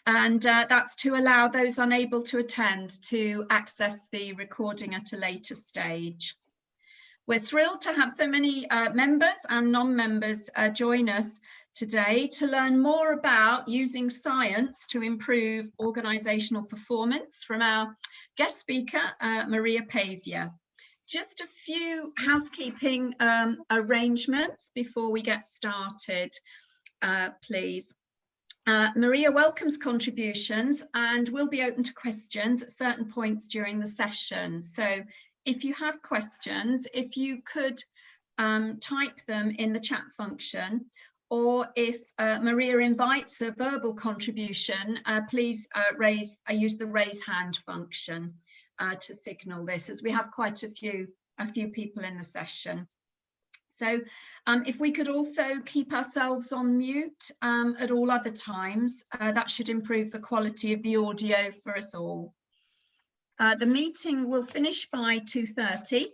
And that's to allow those unable to attend to access the recording at a later stage. We're thrilled to have so many members and non-members join us today to learn more about using science to improve organisational performance from our guest speaker, Maria Paviour. Just a few housekeeping arrangements before we get started, please. Maria welcomes contributions and will be open to questions at certain points during the session. So if you have questions, if you could type them in the chat function, or if Maria invites a verbal contribution, please use the raise hand function to signal this, as we have quite a few people in the session. So if we could also keep ourselves on mute at all other times, that should improve the quality of the audio for us all. The meeting will finish by 2:30,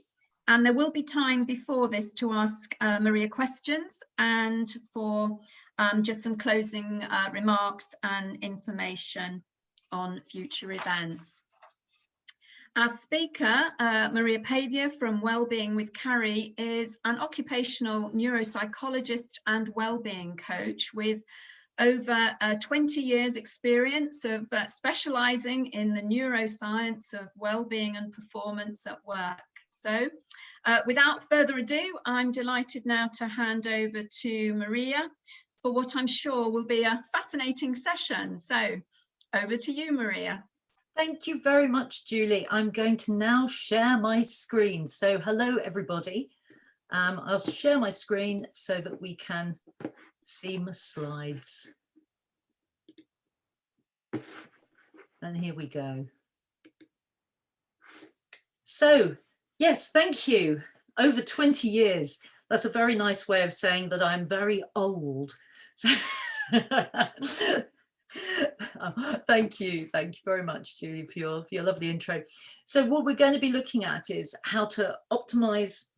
and there will be time before this to ask Maria questions and for just some closing remarks and information on future events. Our speaker, Maria Paviour from Wellbeing with CAROT, is an occupational neuropsychologist and wellbeing coach with over 20 years experience of specialising in the neuroscience of wellbeing and performance at work. So without further ado, I'm delighted now to hand over to Maria for what I'm sure will be a fascinating session. So over to you, Maria. Thank you very much, Julie. I'm going to now share my screen. So hello, everybody. I'll share my screen so that we can see my slides. And here we go. So, yes, thank you. Over 20 years. That's a very nice way of saying that I'm very old. So thank you very much, Julie, for your lovely intro. So what we're going to be looking at is how to optimize,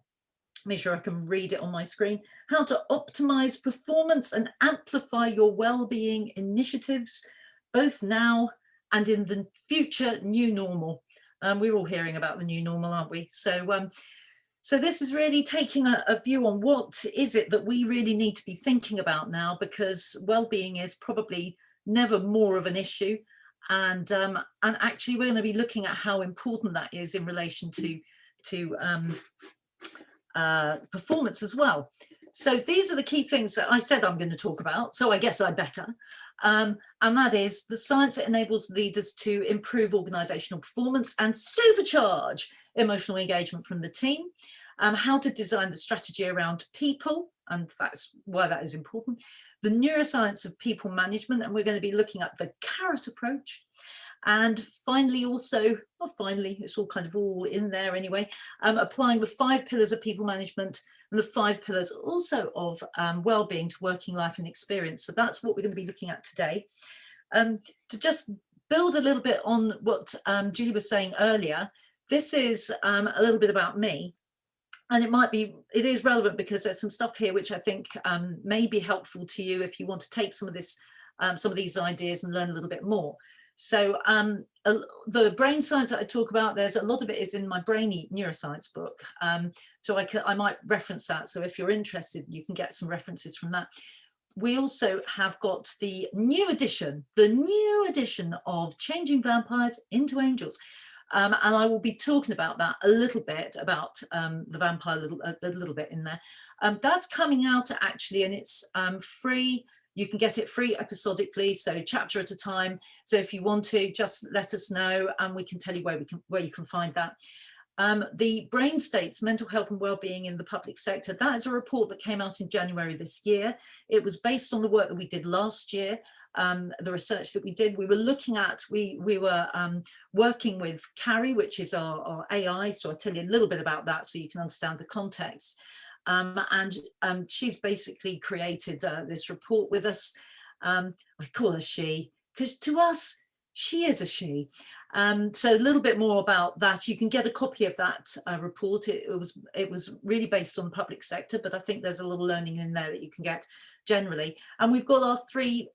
make sure I can read it on my screen, how to optimize performance and amplify your well-being initiatives, both now and in the future new normal. We're all hearing about the new normal, aren't we? So so this is really taking a view on what is it that we really need to be thinking about now, because well-being is probably never more of an issue, and actually we're going to be looking at how important that is in relation to performance as well. So these are the key things that I said I'm going to talk about, so I guess I better, and that is the science that enables leaders to improve organisational performance and supercharge emotional engagement from the team, how to design the strategy around people, and that's why that is important, the neuroscience of people management, and we're going to be looking at the CAROT approach, and finally also, not finally, it's all kind of all in there anyway, applying the 5 pillars of people management and the 5 pillars also of well-being to working life and experience. So that's what we're going to be looking at today. To just build a little bit on what Julie was saying earlier, this is a little bit about me. And it is relevant because there's some stuff here which I think may be helpful to you if you want to take some of these ideas and learn a little bit more. So the brain science that I talk about, there's a lot of it is in my brainy neuroscience book. So I might reference that. So if you're interested, you can get some references from that. We also have got the new edition of Changing Vampires into Angels. And I will be talking about that a little bit, about the vampire a little bit in there. That's coming out actually, and it's free. You can get it free episodically, so chapter at a time. So if you want to, just let us know and we can tell you where you can find that. The Brain States, Mental Health and Wellbeing in the Public Sector, that is a report that came out in January this year. It was based on the work that we did last year. The research that we did, we were looking at, we were working with CAROT, which is our AI, so I'll tell you a little bit about that so you can understand the context. And she's basically created this report with us. I call her she, because to us, she is a she. So a little bit more about that. You can get a copy of that report. It was really based on the public sector, but I think there's a little learning in there that you can get generally. And we've got our 3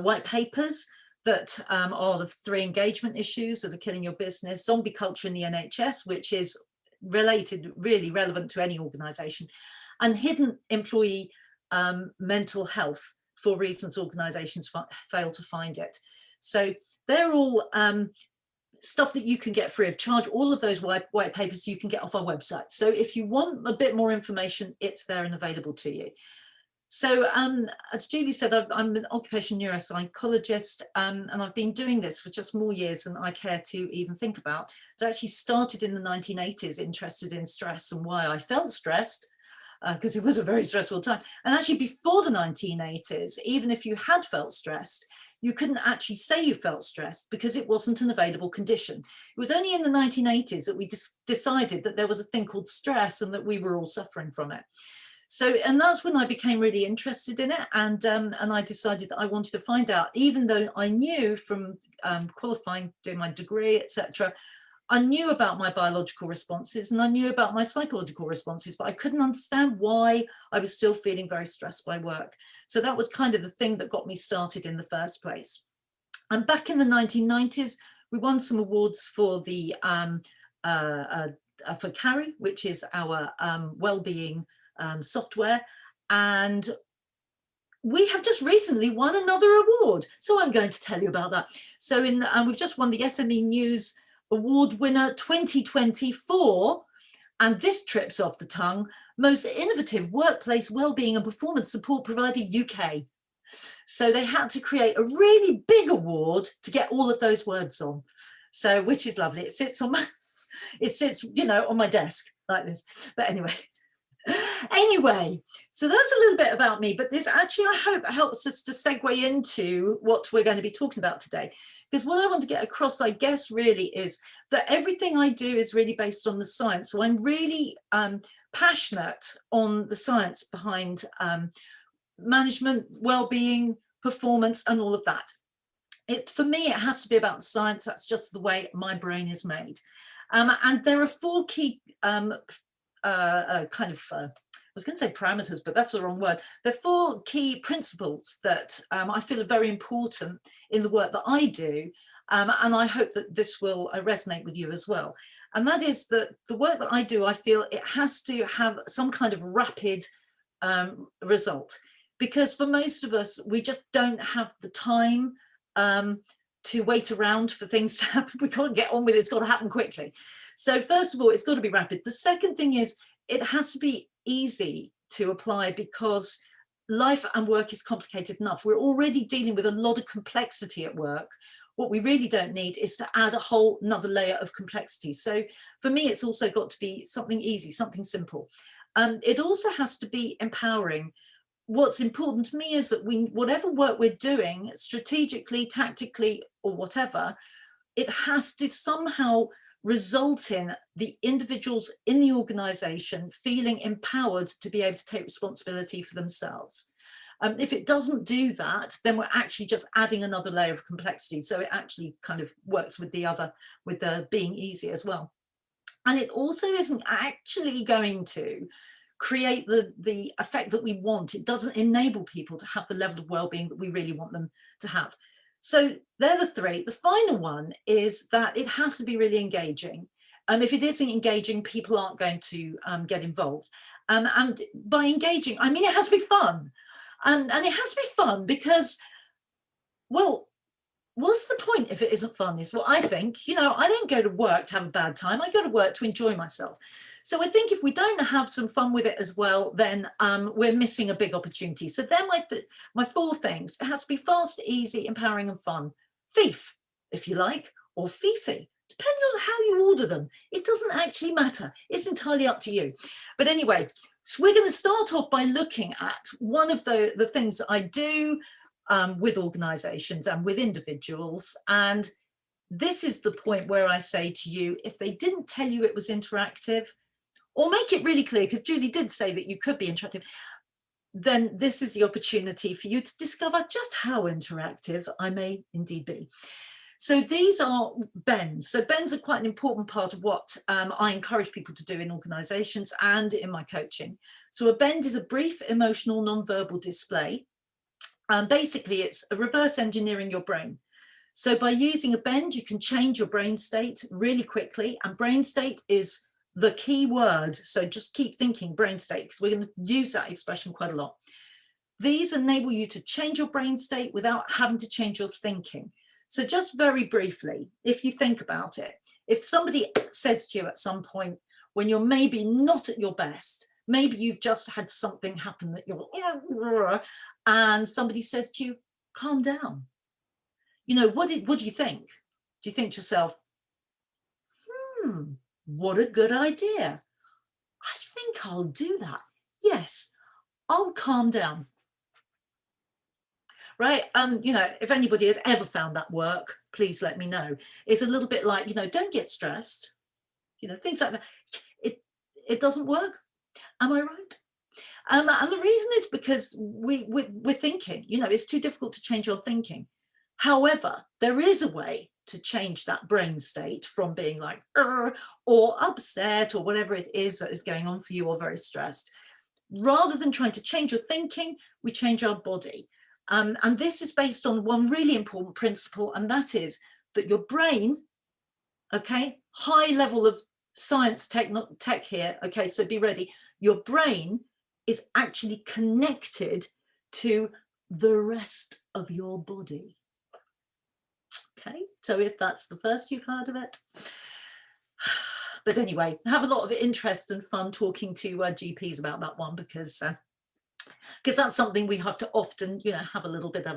white papers that are the 3 engagement issues that are killing your business, zombie culture in the NHS, which is really relevant to any organisation, and hidden employee mental health for reasons organisations fail to find it. So they're all stuff that you can get free of charge. All of those white papers you can get off our website. So if you want a bit more information, it's there and available to you. So as Julie said, I'm an occupational neuro-psychologist, and I've been doing this for just more years than I care to even think about. So I actually started in the 1980s, interested in stress and why I felt stressed, because it was a very stressful time. And actually before the 1980s, even if you had felt stressed, you couldn't actually say you felt stressed because it wasn't an available condition. It was only in the 1980s that we decided that there was a thing called stress and that we were all suffering from it. So, and that's when I became really interested in it, and I decided that I wanted to find out, even though I knew from qualifying, doing my degree, etc., I knew about my biological responses and I knew about my psychological responses, but I couldn't understand why I was still feeling very stressed by work. So that was kind of the thing that got me started in the first place. And back in the 1990s, we won some awards for the for CAROT, which is our wellbeing software, and we have just recently won another award. So I'm going to tell you about that. So we've just won the SME News Award winner 2024, and this trips off the tongue, most innovative workplace wellbeing and performance support provider UK. So they had to create a really big award to get all of those words on, so which is lovely. It sits on my you know, on my desk like this, but anyway, so that's a little bit about me, but this actually, I hope, helps us to segue into what we're going to be talking about today. Because what I want to get across, I guess, really is that everything I do is really based on the science. So I'm really passionate on the science behind management, well-being, performance, and all of that. For me, it has to be about science. That's just the way my brain is made. And there are 4 key I was going to say parameters, but that's the wrong word. There are 4 key principles that I feel are very important in the work that I do, and I hope that this will resonate with you as well. And that is that the work that I do, I feel it has to have some kind of rapid result, because for most of us, we just don't have the time to wait around for things to happen. We can't get on with it. It's got to happen quickly. So first of all, it's got to be rapid. The second thing is it has to be easy to apply, because life and work is complicated enough. We're already dealing with a lot of complexity at work. What we really don't need is to add a whole another layer of complexity. So for me, it's also got to be something easy, something simple. It also has to be empowering. What's important to me is that whatever work we're doing, strategically, tactically, or whatever, it has to somehow result in the individuals in the organisation feeling empowered to be able to take responsibility for themselves. If it doesn't do that, then we're actually just adding another layer of complexity. So it actually kind of works with the being easy as well. And it also isn't actually going to create the effect that we want. It doesn't enable people to have the level of well-being that we really want them to have. So they're the 3. The final one is that it has to be really engaging. If it isn't engaging, people aren't going to get involved. And by engaging, I mean it has to be fun. And it has to be fun because, well, what's the point if it isn't fun is what I think. You know, I don't go to work to have a bad time. I go to work to enjoy myself. So I think if we don't have some fun with it as well, then we're missing a big opportunity. So they're my 4 things. It has to be fast, easy, empowering, and fun. FEEF, if you like, or FIFI, depending on how you order them. It doesn't actually matter. It's entirely up to you. But anyway, so we're going to start off by looking at one of the things that I do with organisations and with individuals. And this is the point where I say to you, if they didn't tell you it was interactive, or make it really clear, because Julie did say that you could be interactive, then this is the opportunity for you to discover just how interactive I may indeed be. So these are bends. So bends are quite an important part of what I encourage people to do in organisations and in my coaching. So a bend is a brief emotional non-verbal display. Basically, it's a reverse engineering your brain. So by using a bend, you can change your brain state really quickly. And brain state is the key word. So just keep thinking brain state, because we're going to use that expression quite a lot. These enable you to change your brain state without having to change your thinking. So just very briefly, if you think about it, if somebody says to you at some point when you're maybe not at your best, maybe you've just had something happen that you're, and somebody says to you, calm down. You know, what do you think? Do you think to yourself, what a good idea. I think I'll do that. Yes, I'll calm down. Right? You know, if anybody has ever found that work, please let me know. It's a little bit like, you know, don't get stressed. You know, things like that. It doesn't work. Am I right? And the reason is because we're thinking, you know, it's too difficult to change your thinking. However, there is a way to change that brain state from being like, or upset or whatever it is that is going on for you, or very stressed. Rather than trying to change your thinking, we change our body. And this is based on one really important principle, and that is that your brain, okay, high level of science tech here, okay, so be ready. Your brain is actually connected to the rest of your body. Okay, so if that's the first you've heard of it. But anyway, have a lot of interest and fun talking to GPs about that one, because that's something we have to often, you know, have a little bit of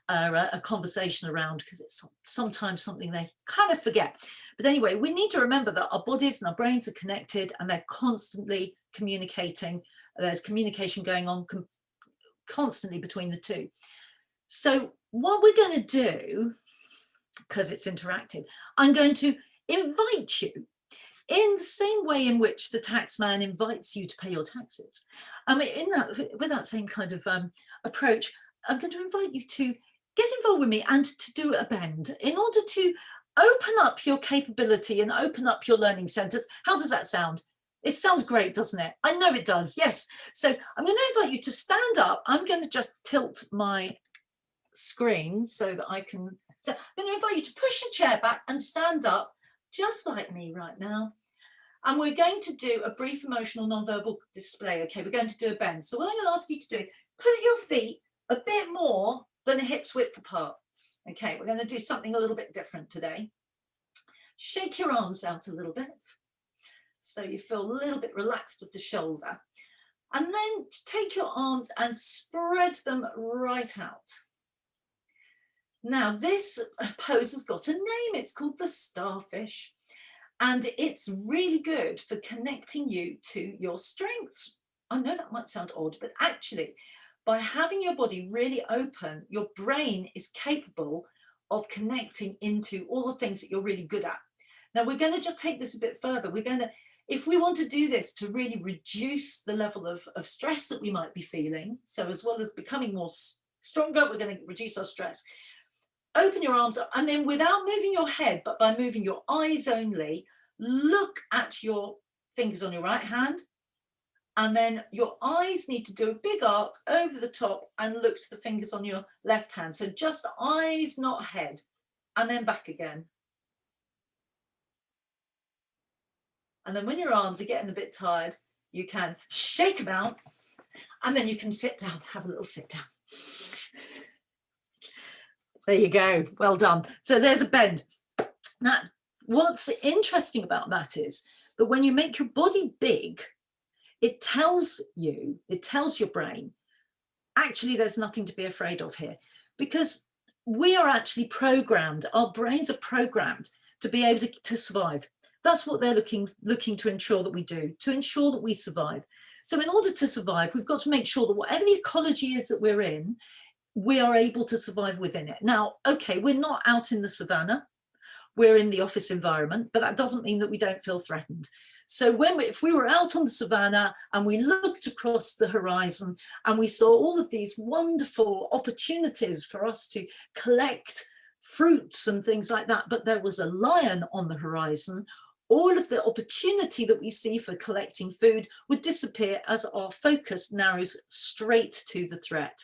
a conversation around, because it's sometimes something they kind of forget. But anyway, we need to remember that our bodies and our brains are connected, and they're constantly communicating. There's communication going on constantly between the two. So what we're going to do, because it's interactive, I'm going to invite you in the same way in which the taxman invites you to pay your taxes. With that same kind of approach, I'm going to invite you to get involved with me and to do a bend in order to open up your capability and open up your learning centers. How does that sound? It sounds great, doesn't it? I know it does, yes. So I'm going to invite you to stand up. I'm going to just tilt my screen so that I can, so I'm going to invite you to push your chair back and stand up just like me right now. And we're going to do a brief emotional non-verbal display. Okay, we're going to do a bend. So what I'm going to ask you to do, put your feet a bit more than a hip's width apart. Okay, we're going to do something a little bit different today. Shake your arms out a little bit so you feel a little bit relaxed with the shoulder. And then take your arms and spread them right out. Now this pose has got a name. It's called the starfish. And it's really good for connecting you to your strengths. I know that might sound odd, but actually, by having your body really open, your brain is capable of connecting into all the things that you're really good at. Now, we're going to just take this a bit further. We're going to, if we want to do this to really reduce the level of stress that we might be feeling, so as well as becoming more stronger, we're going to reduce our stress. Open your arms up, and then without moving your head, but by moving your eyes only, look at your fingers on your right hand, and then your eyes need to do a big arc over the top and look to the fingers on your left hand. So just eyes, not head, and then back again. And then when your arms are getting a bit tired, you can shake them out, and then you can sit down, have a little sit down. There you go, well done. So there's a bend. Now, what's interesting about that is that when you make your body big, it tells your brain, actually there's nothing to be afraid of here, because we are actually programmed, our brains are programmed to be able to survive. That's what they're looking to ensure that we do, to ensure that we survive. So in order to survive, we've got to make sure that whatever the ecology is that we're in, we are able to survive within it. Now, okay, we're not out in the savannah, we're in the office environment, but that doesn't mean that we don't feel threatened. So if we were out on the savannah and we looked across the horizon and we saw all of these wonderful opportunities for us to collect fruits and things like that, but there was a lion on the horizon, all of the opportunity that we see for collecting food would disappear as our focus narrows straight to the threat.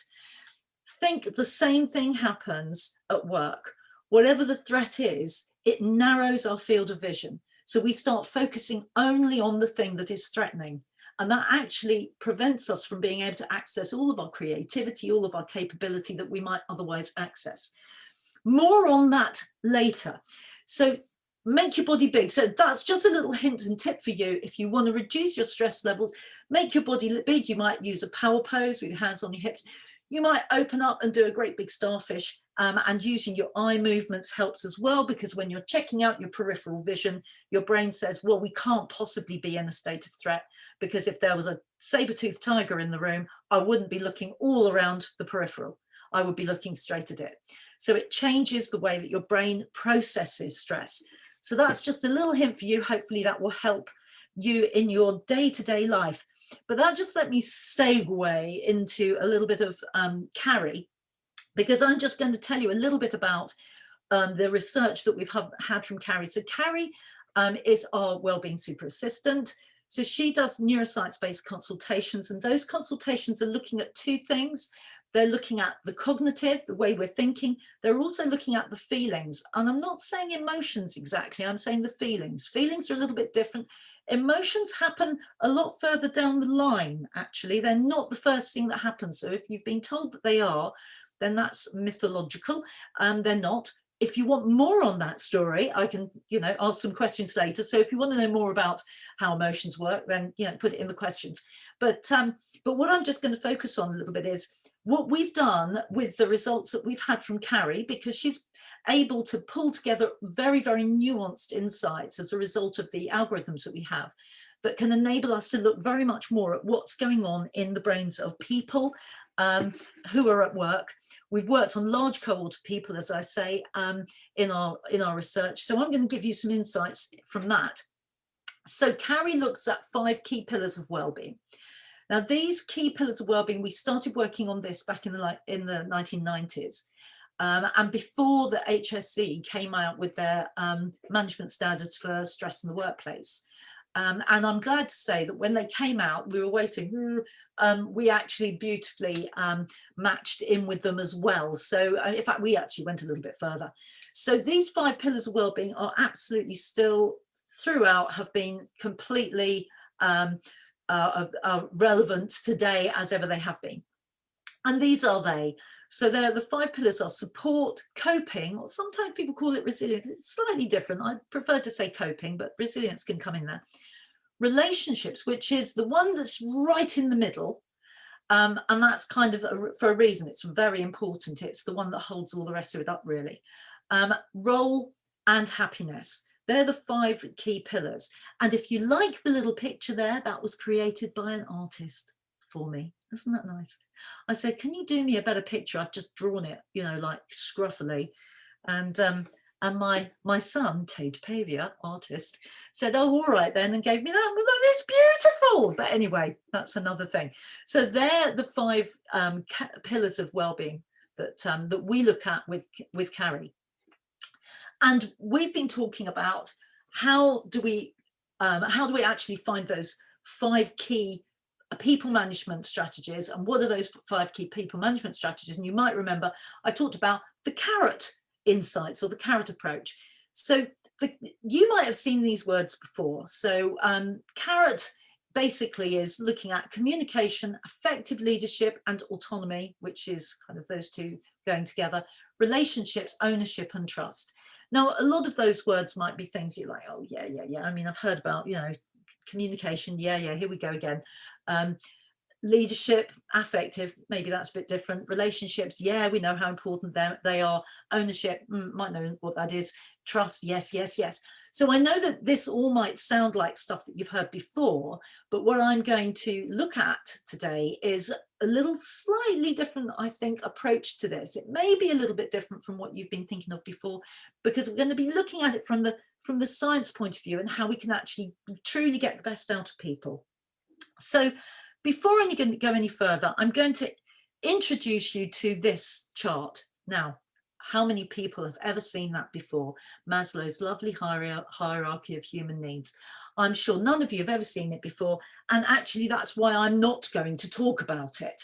think the same thing happens at work. Whatever the threat is, it narrows our field of vision. So we start focusing only on the thing that is threatening. And that actually prevents us from being able to access all of our creativity, all of our capability that we might otherwise access. More on that later. So make your body big. So that's just a little hint and tip for you. If you want to reduce your stress levels, make your body big. You might use a power pose with your hands on your hips. You might open up and do a great big starfish, and using your eye movements helps as well, because when you're checking out your peripheral vision, your brain says, well, we can't possibly be in a state of threat, because if there was a saber-toothed tiger in the room, I wouldn't be looking all around the peripheral. I would be looking straight at it. So it changes the way that your brain processes stress. So that's just a little hint for you. Hopefully that will help you in your day-to-day life. But that just let me segue into a little bit of CARI, because I'm just going to tell you a little bit about the research that we've had from CARI. So CARI is our wellbeing super assistant. So she does neuroscience-based consultations, and those consultations are looking at two things. They're looking at the cognitive, the way we're thinking. They're also looking at the feelings. And I'm not saying emotions exactly, I'm saying the feelings. Feelings are a little bit different. Emotions happen a lot further down the line, actually. They're not the first thing that happens. So if you've been told that they are, then that's mythological. They're not. If you want more on that story, I can, ask some questions later. So if you want to know more about how emotions work, then, put it in the questions. But what I'm just going to focus on a little bit is what we've done with the results that we've had from CARI, because she's able to pull together very, very nuanced insights as a result of the algorithms that we have, that can enable us to look very much more at what's going on in the brains of people who are at work. We've worked on large cohort of people, as I say, in our research. So I'm going to give you some insights from that. So CARI looks at 5 key pillars of wellbeing. Now, these key pillars of wellbeing, we started working on this back in the 1990s. And before the HSE came out with their management standards for stress in the workplace. And I'm glad to say that when they came out, we were waiting, we actually beautifully matched in with them as well. So in fact, we actually went a little bit further. So these 5 pillars of wellbeing are absolutely still throughout, have been completely relevant today as ever they have been. And these are they. So the 5 pillars are support, coping, or sometimes people call it resilience. It's slightly different. I prefer to say coping, but resilience can come in there. Relationships, which is the one that's right in the middle. And that's kind of for a reason. It's very important. It's the one that holds all the rest of it up, really. Role and happiness. They're the 5 key pillars. And if you like the little picture there, that was created by an artist for me. Isn't that nice? I said, can you do me a better picture? I've just drawn it, like scruffily. And my son, Maria Paviour, artist, said, oh, all right then, and gave me that. Look, it's beautiful. But anyway, that's another thing. So they're the 5 pillars of wellbeing that we look at with CARI. And we've been talking about how do we actually find those 5 key people management strategies, and what are those 5 key people management strategies? And you might remember I talked about the CAROT insights, or the CAROT approach. So you might have seen these words before. So CAROT basically is looking at communication, effective leadership, and autonomy, which is kind of those 2 going together, relationships, ownership, and trust. Now, a lot of those words might be things you're like, oh, yeah. I mean, I've heard about, communication. Yeah, here we go again. Leadership, affective, maybe that's a bit different. Relationships, yeah, we know how important they are. Ownership, might know what that is. Trust, yes. So I know that this all might sound like stuff that you've heard before, but what I'm going to look at today is a little slightly different, I think, approach to this. It may be a little bit different from what you've been thinking of before, because we're going to be looking at it from the science point of view, and how we can actually truly get the best out of people. So before I go any further, I'm going to introduce you to this chart. Now, How many people have ever seen that before? Maslow's lovely hierarchy of human needs. I'm sure none of you have ever seen it before, and actually that's why I'm not going to talk about it.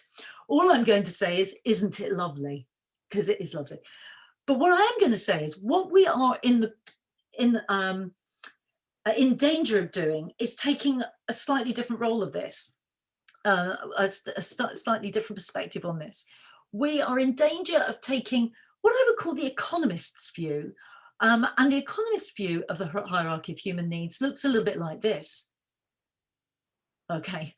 All I'm going to say is, isn't it lovely? Because it is lovely. But what I am going to say is, what we are in danger of doing is taking a slightly different role of this, a slightly different perspective on this. We are in danger of taking what I would call the economist's view. And the economist's view of the hierarchy of human needs looks a little bit like this. Okay,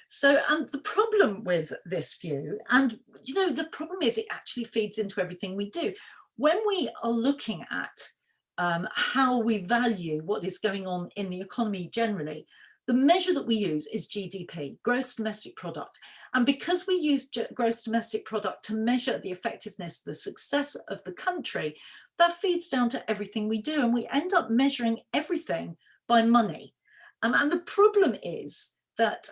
so, and the problem with this view, and you know, the problem is it actually feeds into everything we do. When we are looking at how we value what is going on in the economy generally, the measure that we use is GDP, gross domestic product. And because we use gross domestic product to measure the effectiveness, the success of the country, that feeds down to everything we do. And we end up measuring everything by money. And the problem is that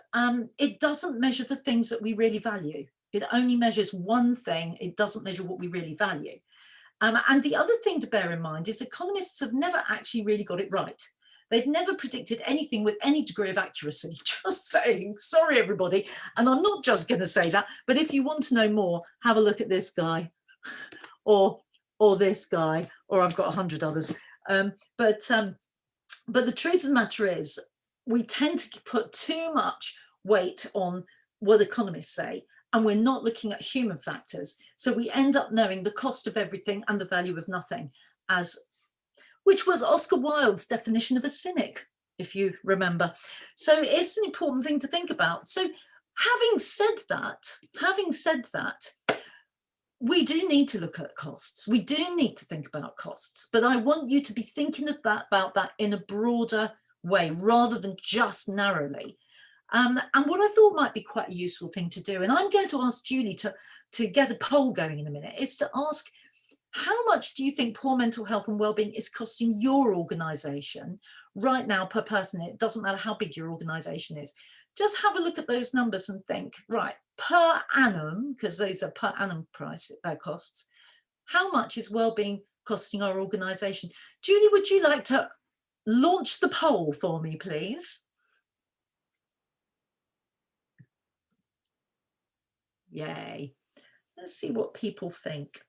it doesn't measure the things that we really value. It only measures one thing. It doesn't measure what we really value. And the other thing to bear in mind is economists have never actually really got it right. They've never predicted anything with any degree of accuracy. Just saying, sorry, everybody. And I'm not just going to say that, but if you want to know more, have a look at this guy or this guy, or I've got 100 others. But the truth of the matter is, we tend to put too much weight on what economists say, and we're not looking at human factors. So we end up knowing the cost of everything and the value of nothing, which was Oscar Wilde's definition of a cynic, if you remember. So it's an important thing to think about. So having said that, we do need to look at costs. We do need to think about costs, but I want you to be thinking about that in a broader way rather than just narrowly. And what I thought might be quite a useful thing to do, and I'm going to ask Julie to get a poll going in a minute, is to ask, how much do you think poor mental health and wellbeing is costing your organisation right now per person? It doesn't matter how big your organisation is. Just have a look at those numbers and think, right, per annum, because those are per annum costs, how much is wellbeing costing our organisation? Julie, would you like to launch the poll for me, please? Yay. Let's see what people think.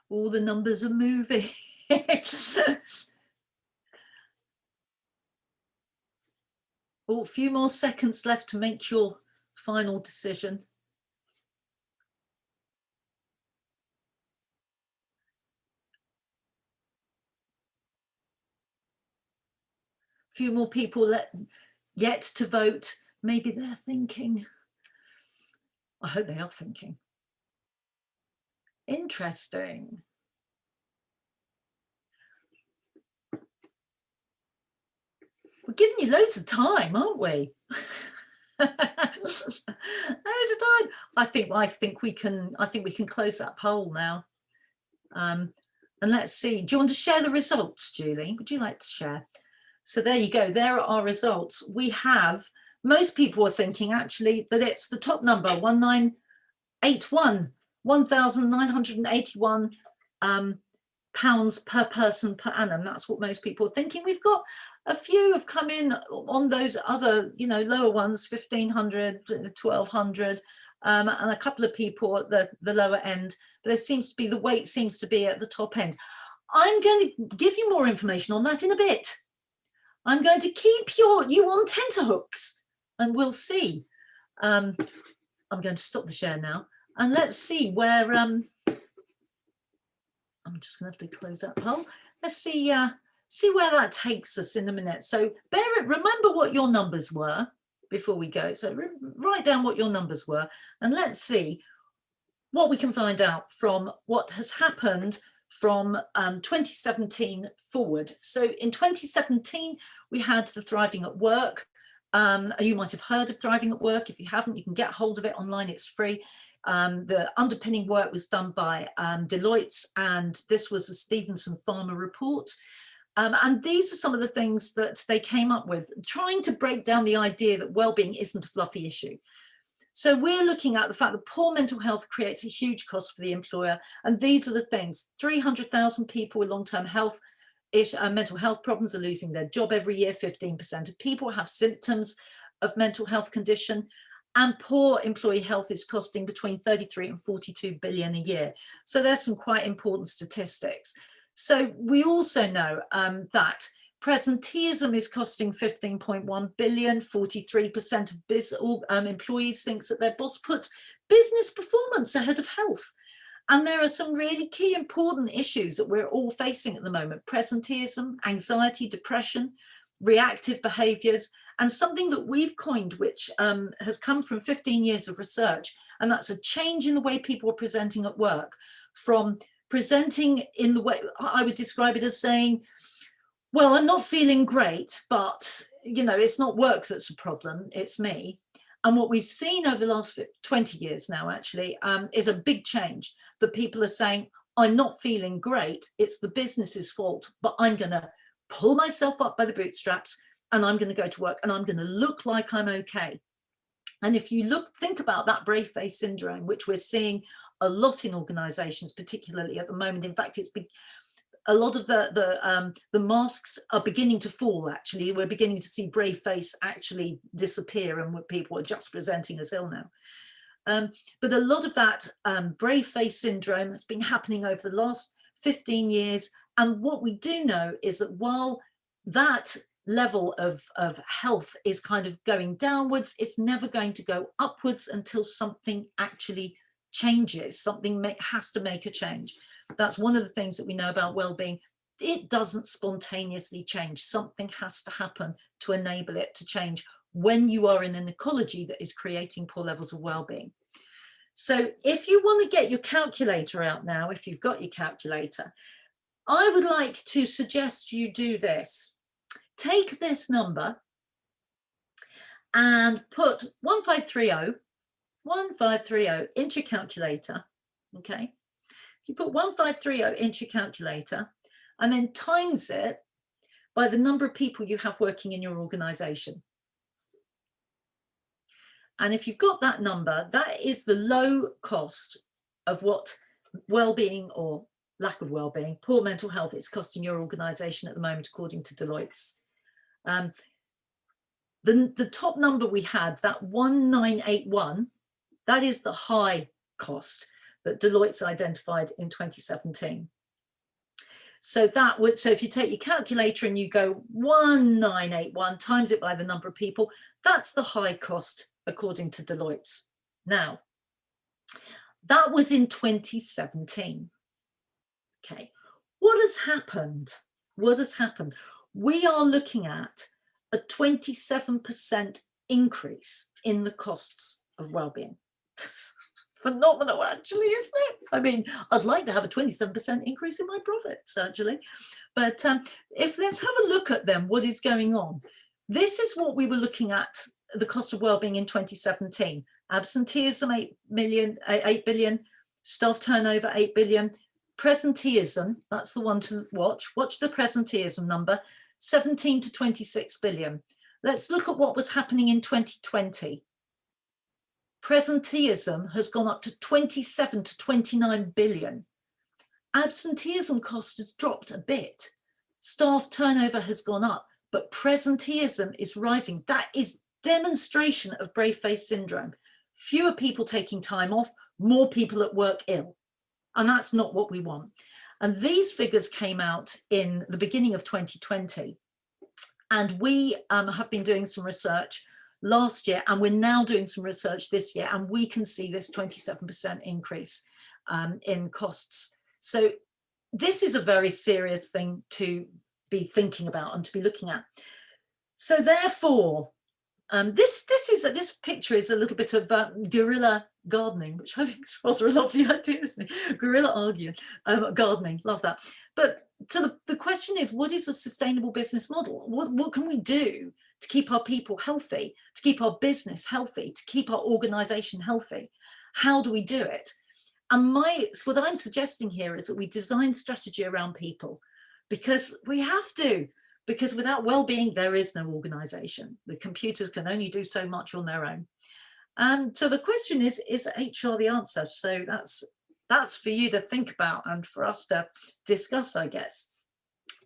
All the numbers are moving. Oh, a few more seconds left to make your final decision. A few more people yet to vote. Maybe they're thinking. I hope they are thinking. Interesting. We're giving you loads of time, aren't we? Loads of time. I think we can close that poll now. And let's see. Do you want to share the results, Julie? Would you like to share? So there you go. There are our results. We have, most people are thinking actually that it's the top number, 1,981 pounds per person per annum. That's what most people are thinking. We've got a few have come in on those other, lower ones, 1,500, 1,200, and a couple of people at the lower end. But there seems to be, the weight seems to be at the top end. I'm going to give you more information on that in a bit. I'm going to keep you on tenterhooks, and we'll see. I'm going to stop the share now, and let's see where. I'm just going to have to close that poll. Let's see where that takes us in a minute. So remember what your numbers were before we go. So write down what your numbers were, and let's see what we can find out from what has happened from 2017 forward. So in 2017, we had the Thriving at Work You might have heard of Thriving at Work. If you haven't, you can get hold of it online. It's free. The underpinning work was done by Deloitte, and this was a Stevenson Farmer report. And these are some of the things that they came up with, trying to break down the idea that well-being isn't a fluffy issue. So we're looking at the fact that poor mental health creates a huge cost for the employer. And these are the things: 300,000 people with long-term mental health problems are losing their job every year. 15% of people have symptoms of mental health condition. And poor employee health is costing between 33 and 42 billion a year. So there's some quite important statistics. So we also know that presenteeism is costing 15.1 billion. 43% of employees thinks that their boss puts business performance ahead of health. And there are some really key important issues that we're all facing at the moment: presenteeism, anxiety, depression, reactive behaviours, and something that we've coined, which has come from 15 years of research, and that's a change in the way people are presenting at work, from presenting in the way I would describe it as saying, well, I'm not feeling great, but you know, it's not work that's a problem, it's me. And what we've seen over the last 20 years now, actually, is a big change, that people are saying, I'm not feeling great, it's the business's fault, but I'm going to pull myself up by the bootstraps and I'm going to go to work and I'm going to look like I'm okay. And if you think about that brave face syndrome, which we're seeing a lot in organisations, particularly at the moment. In fact, it's a lot of the masks are beginning to fall. Actually, we're beginning to see brave face actually disappear, and people are just presenting as ill now. But a lot of that brave face syndrome has been happening over the last 15 years. And what we do know is that while that level of health is kind of going downwards, it's never going to go upwards until something actually changes. Something has to make a change. That's one of the things that we know about well-being. It doesn't spontaneously change. Something has to happen to enable it to change when you are in an ecology that is creating poor levels of well-being. So if you want to get your calculator out now, if you've got your calculator, I would like to suggest you do this. Take this number and put 1530 into your calculator, okay? You put 1530 into your calculator and then times it by the number of people you have working in your organisation. And if you've got that number, that is the low cost of what well-being or lack of well-being, poor mental health is costing your organisation at the moment, according to Deloitte. The top number we had, that 1981, that is the high cost that Deloitte's identified in 2017. So if you take your calculator and you go 1981 times it by the number of people, that's the high cost according to Deloitte's. Now, that was in 2017. Okay, what has happened? What has happened? We are looking at a 27% increase in the costs of well-being. Phenomenal, actually, isn't it? I mean, I'd like to have a 27% increase in my profits, actually. But let's have a look at them, what is going on. This is what we were looking at, the cost of well-being in 2017. Absenteeism, 8 billion, staff turnover, 8 billion. Presenteeism, that's the one to watch. Watch the presenteeism number, 17 to 26 billion. Let's look at what was happening in 2020. Presenteeism has gone up to 27 to 29 billion. Absenteeism cost has dropped a bit. Staff turnover has gone up, but presenteeism is rising. That is demonstration of brave face syndrome. Fewer people taking time off, more people at work ill. And that's not what we want. And these figures came out in the beginning of 2020. And we have been doing some research last year, and we're now doing some research this year, and we can see this 27% increase in costs. So this is a very serious thing to be thinking about and to be looking at. So therefore, this picture is a little bit of guerrilla gardening, which I think is rather a lovely idea, isn't it? Guerrilla gardening, love that. But so the question is, what is a sustainable business model? What can we do to keep our people healthy, to keep our business healthy, to keep our organization healthy. How do we do it? And what I'm suggesting here is that we design strategy around people, because we have to, because without well-being, there is no organization. The computers can only do so much on their own. So the question is HR the answer? So that's for you to think about and for us to discuss, I guess,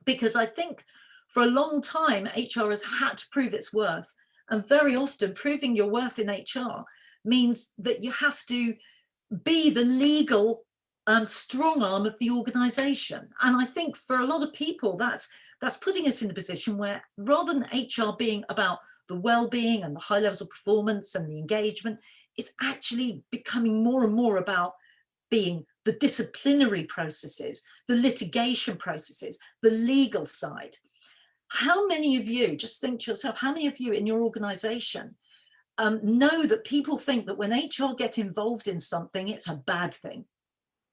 because I think for a long time, HR has had to prove its worth. And very often proving your worth in HR means that you have to be the legal strong arm of the organization. And I think for a lot of people, that's putting us in a position where rather than HR being about the well-being and the high levels of performance and the engagement, it's actually becoming more and more about being the disciplinary processes, the litigation processes, the legal side. How many of you, just think to yourself, how many of you in your organization know that people think that when HR get involved in something, it's a bad thing?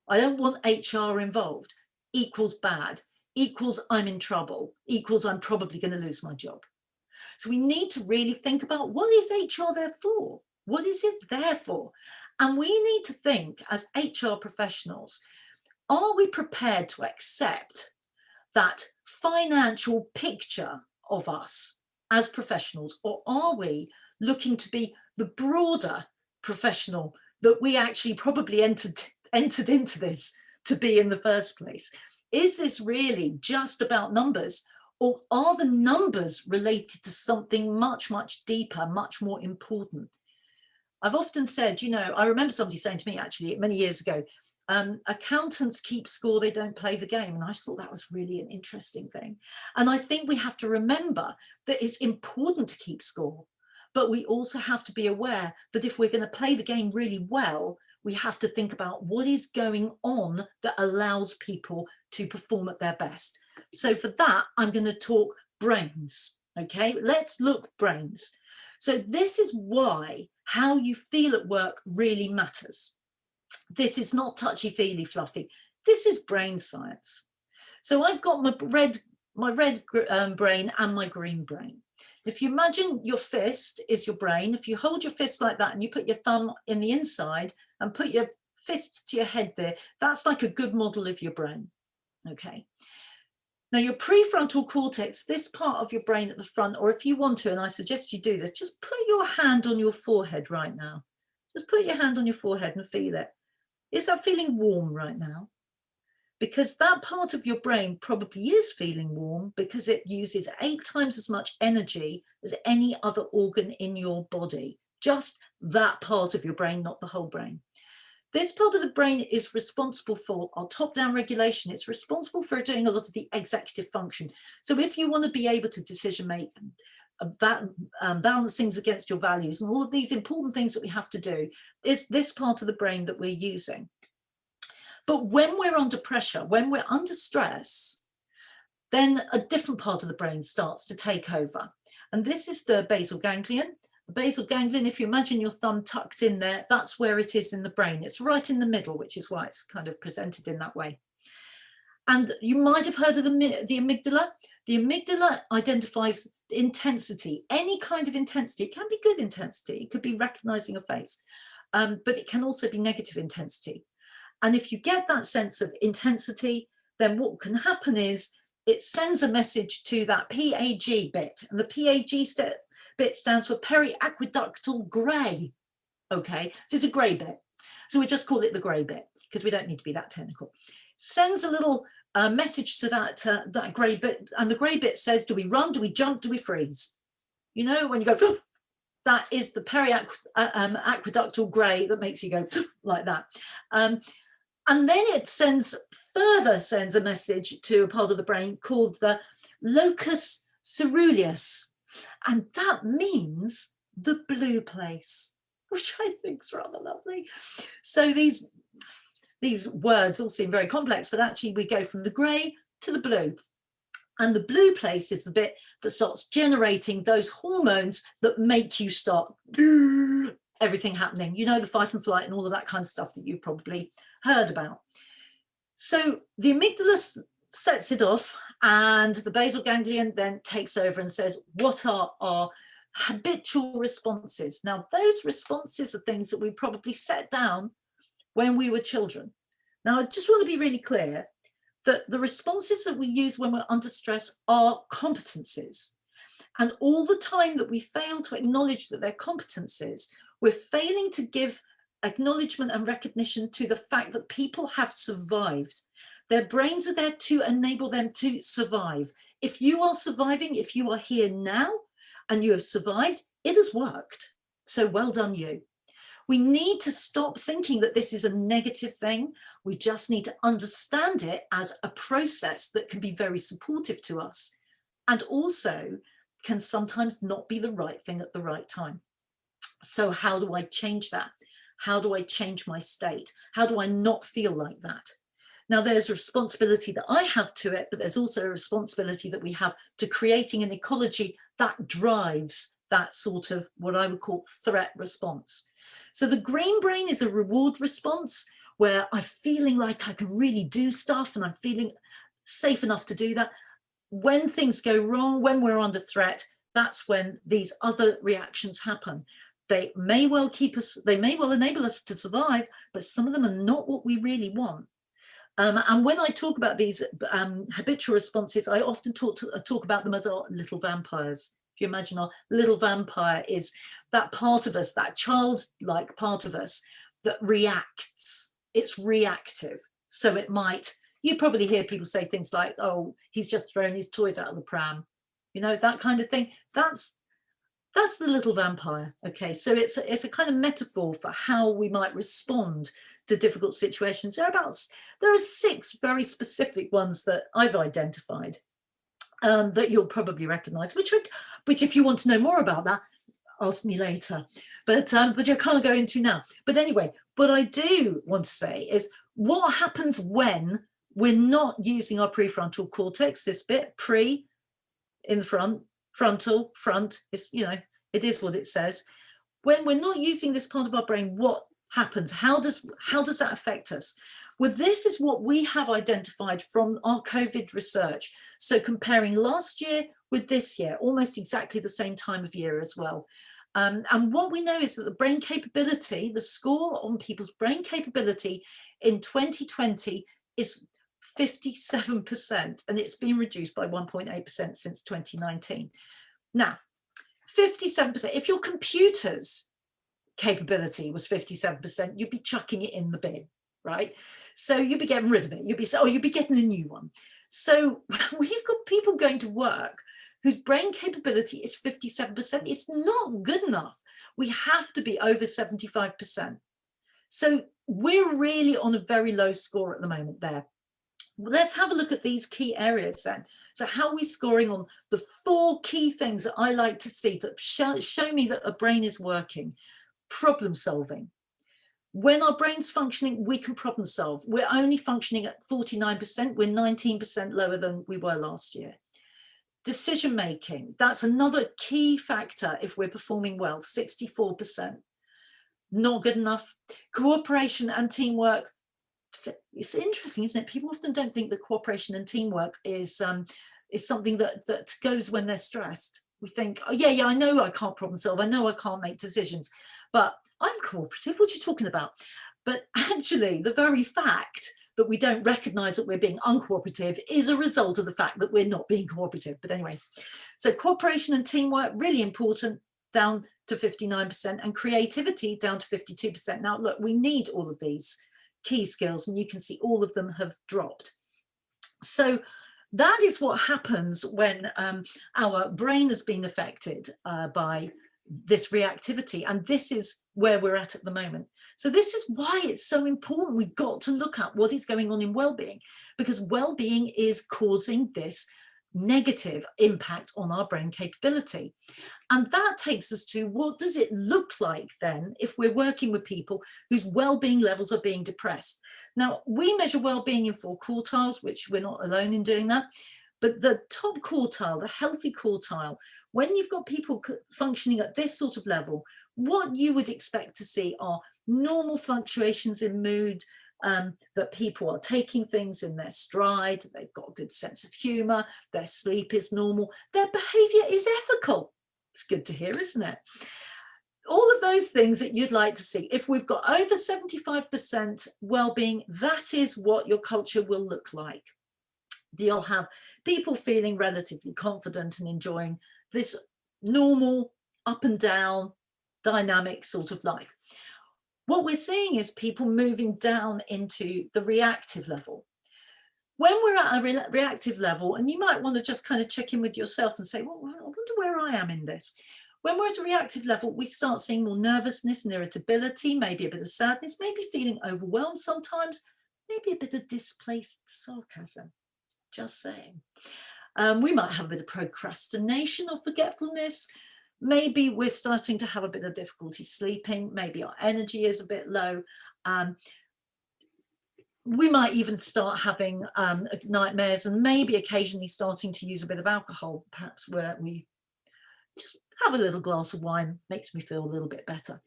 I don't want HR involved, equals bad, equals I'm in trouble, equals I'm probably going to lose my job. So we need to really think about, what is HR there for? What is it there for? And we need to think as HR professionals, are we prepared to accept that financial picture of us as professionals, or are we looking to be the broader professional that we actually probably entered into this to be in the first place? Is this really just about numbers, or are the numbers related to something much, much deeper, much more important? I've often said, you know, I remember somebody saying to me actually many years ago, accountants keep score, they don't play the game. And I just thought that was really an interesting thing. And I think we have to remember that it's important to keep score, but we also have to be aware that if we're going to play the game really well, we have to think about what is going on that allows people to perform at their best. So for that, I'm going to talk brains. Okay, let's look brains. So this is why how you feel at work really matters. This is not touchy-feely fluffy. This is brain science. So I've got my red brain and my green brain. If you imagine your fist is your brain, if you hold your fist like that and you put your thumb in the inside and put your fist to your head there, that's like a good model of your brain. Okay. Now your prefrontal cortex, this part of your brain at the front, or if you want to, and I suggest you do this, just put your hand on your forehead right now. Just put your hand on your forehead and feel it. Is that feeling warm right now? Because that part of your brain probably is feeling warm because it uses 8 times as much energy as any other organ in your body. Just that part of your brain, not the whole brain. This part of the brain is responsible for our top-down regulation. It's responsible for doing a lot of the executive function. So if you want to be able to decision make, balance things against your values, and all of these important things that we have to do, is this part of the brain that we're using. But when we're under pressure, when we're under stress, then a different part of the brain starts to take over. And this is the basal ganglion. The basal ganglion, if you imagine your thumb tucked in there, that's where it is in the brain. It's right in the middle, which is why it's kind of presented in that way. And you might have heard of the amygdala. The amygdala identifies intensity, any kind of intensity. It can be good intensity. It could be recognizing a face, but it can also be negative intensity. And if you get that sense of intensity, then what can happen is it sends a message to that PAG bit. And the PAG bit stands for periaqueductal grey. Okay, so it's a grey bit. So we just call it the grey bit because we don't need to be that technical. Sends a little message to that grey bit, and the grey bit says, do we run, do we jump, do we freeze? You know, when you go, that is the periaqueductal grey that makes you go like that. And then it further sends a message to a part of the brain called the locus ceruleus. And that means the blue place, which I think is rather lovely. So these words all seem very complex, but actually we go from the grey to the blue. And the blue place is the bit that starts generating those hormones that make you start everything happening. You know, the fight and flight and all of that kind of stuff that you've probably heard about. So the amygdala sets it off, and the basal ganglion then takes over and says, what are our habitual responses? Now, those responses are things that we probably set down when we were children. Now, I just want to be really clear that the responses that we use when we're under stress are competencies. And all the time that we fail to acknowledge that they're competencies, we're failing to give acknowledgement and recognition to the fact that people have survived. Their brains are there to enable them to survive. If you are surviving, if you are here now and you have survived, it has worked. So well done you. We need to stop thinking that this is a negative thing. We just need to understand it as a process that can be very supportive to us, and also can sometimes not be the right thing at the right time. So how do I change that? How do I change my state? How do I not feel like that? Now, there's a responsibility that I have to it, but there's also a responsibility that we have to creating an ecology that drives that sort of what I would call threat response. So the green brain is a reward response where I'm feeling like I can really do stuff and I'm feeling safe enough to do that. When things go wrong, when we're under threat, that's when these other reactions happen. They may well keep us, they may well enable us to survive, but some of them are not what we really want. And when I talk about these habitual responses, I often talk about them as our little vampires. If you imagine our little vampire is that part of us, that childlike part of us that reacts. It's reactive. So it might, you probably hear people say things like, oh, he's just thrown his toys out of the pram. You know, that kind of thing. That's the little vampire. Okay, so it's a kind of metaphor for how we might respond to difficult situations. There are 6 very specific ones that I've identified that you'll probably recognise. Which if you want to know more about that, ask me later. But you can't go into now. But anyway, what I do want to say is what happens when we're not using our prefrontal cortex. This bit pre in the front. Frontal, front, is, you know, it is what it says. When we're not using this part of our brain, what happens? How does that affect us? Well, this is what we have identified from our COVID research. So comparing last year with this year, almost exactly the same time of year as well. And what we know is that the brain capability, the score on people's brain capability in 2020 is 57%, and it's been reduced by 1.8% since 2019. Now, 57%, if your computer's capability was 57%, you'd be chucking it in the bin, right? So you'd be getting rid of it. You'd be getting a new one. So we've got people going to work whose brain capability is 57%. It's not good enough. We have to be over 75%. So we're really on a very low score at the moment there. Let's have a look at these key areas then. So how are we scoring on the 4 key things that I like to see that show me that a brain is working? Problem solving. When our brain's functioning, we can problem solve. We're only functioning at 49%. We're 19% lower than we were last year. Decision making, that's another key factor if we're performing well, 64%. Not good enough. Cooperation and teamwork. It's interesting, isn't it? People often don't think that cooperation and teamwork is something that goes when they're stressed. We think, oh, yeah, I know I can't problem solve. I know I can't make decisions, but I'm cooperative. What are you talking about? But actually, the very fact that we don't recognise that we're being uncooperative is a result of the fact that we're not being cooperative. But anyway, so cooperation and teamwork, really important, down to 59%, and creativity down to 52%. Now, look, we need all of these key skills, and you can see all of them have dropped. So that is what happens when our brain has been affected by this reactivity, and this is where we're at the moment. So this is why it's so important. We've got to look at what is going on in well-being, because well-being is causing this negative impact on our brain capability. And that takes us to, what does it look like then if we're working with people whose well-being levels are being depressed? Now, we measure well-being in 4 quartiles, which we're not alone in doing that. But the top quartile, the healthy quartile, when you've got people functioning at this sort of level, what you would expect to see are normal fluctuations in mood, that people are taking things in their stride, they've got a good sense of humour, their sleep is normal, their behaviour is ethical. It's good to hear, isn't it? All of those things that you'd like to see. If we've got over 75% well-being, that is what your culture will look like. You'll have people feeling relatively confident and enjoying this normal up and down dynamic sort of life. What we're seeing is people moving down into the reactive level. When we're at a reactive level, and you might want to just kind of check in with yourself and say, well, I wonder where I am in this. When we're at a reactive level, we start seeing more nervousness and irritability, maybe a bit of sadness, maybe feeling overwhelmed sometimes, maybe a bit of displaced sarcasm, just saying. We might have a bit of procrastination or forgetfulness. Maybe we're starting to have a bit of difficulty sleeping. Maybe our energy is a bit low. We might even start having nightmares, and maybe occasionally starting to use a bit of alcohol, perhaps where we just have a little glass of wine, makes me feel a little bit better.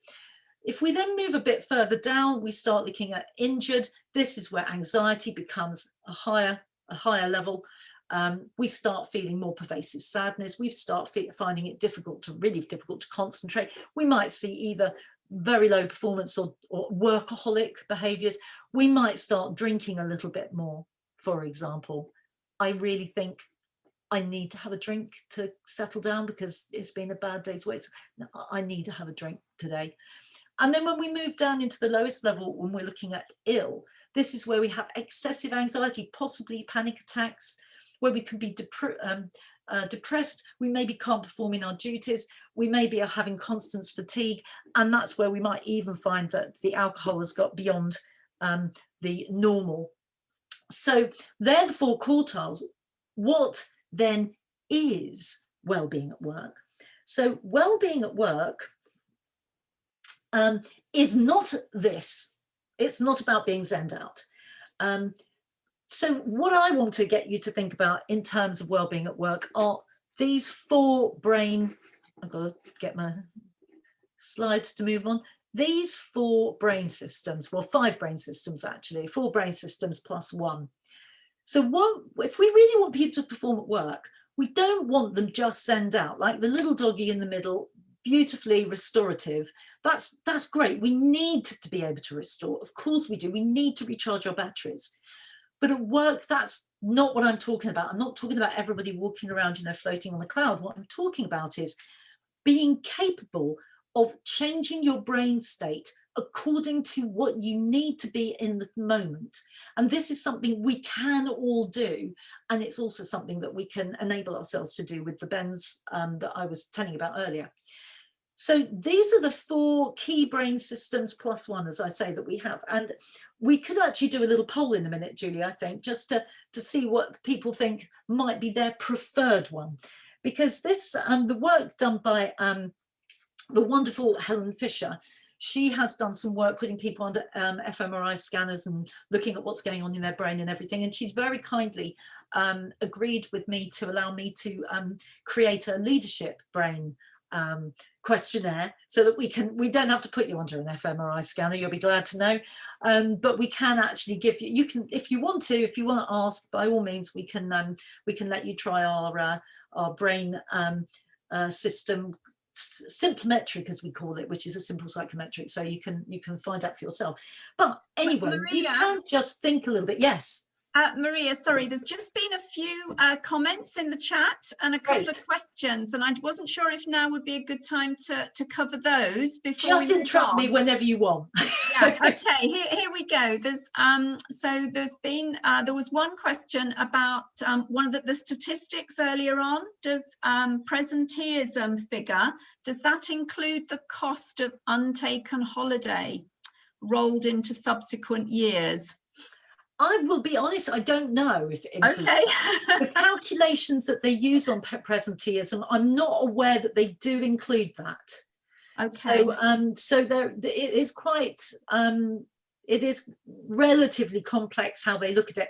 If we then move a bit further down, we start looking at injured. This is where anxiety becomes a higher level. We start feeling more pervasive sadness. We start finding it really difficult to concentrate. We might see either very low performance or workaholic behaviours. We might start drinking a little bit more, for example. I really think I need to have a drink to settle down because it's been a bad day's work. I need to have a drink today. And then when we move down into the lowest level, when we're looking at ill, this is where we have excessive anxiety, possibly panic attacks, where we can be depressed. We maybe can't perform in our duties. We maybe are having constant fatigue. And that's where we might even find that the alcohol has got beyond the normal. So they're the 4 quartiles. What then is well-being at work? So well-being at work is not this. It's not about being zenned out. So what I want to get you to think about in terms of well-being at work are these 4 brain, I've got to get my slides to move on. These 4 brain systems, well, 5 brain systems actually, 4 brain systems plus 1. So if we really want people to perform at work, we don't want them just zenned out, like the little doggy in the middle, beautifully restorative. That's great. We need to be able to restore. Of course we do. We need to recharge our batteries. But at work, that's not what I'm talking about. I'm not talking about everybody walking around, floating on a cloud. What I'm talking about is being capable of changing your brain state according to what you need to be in the moment. And this is something we can all do. And it's also something that we can enable ourselves to do with the bends that I was telling you about earlier. So these are the 4 key brain systems plus 1, as I say, that we have. And we could actually do a little poll in a minute, Julie, I think, just to see what people think might be their preferred one. Because this, the work done by the wonderful Helen Fisher, she has done some work putting people under fMRI scanners and looking at what's going on in their brain and everything. And she's very kindly agreed with me to allow me to create a leadership brain questionnaire, so that we don't have to put you under an fMRI scanner, you'll be glad to know, but we can actually give you can, if you want to ask, by all means, we can let you try our brain system, symptometric as we call it, which is a simple psychometric, so you can find out for yourself. But anyway, Maria, you can just think a little bit. Yes. Maria, sorry, there's just been a few comments in the chat and a couple of questions, and I wasn't sure if now would be a good time to cover those before just we interrupt me whenever you want. Yeah, okay, here we go. There's so there was one question about one of the statistics earlier on. Does presenteeism figure, does that include the cost of untaken holiday rolled into subsequent years? I will be honest, I don't know if it includes the calculations that they use on presenteeism. I'm not aware that they do include that. Okay. So there, it is quite, it is relatively complex how they look at it,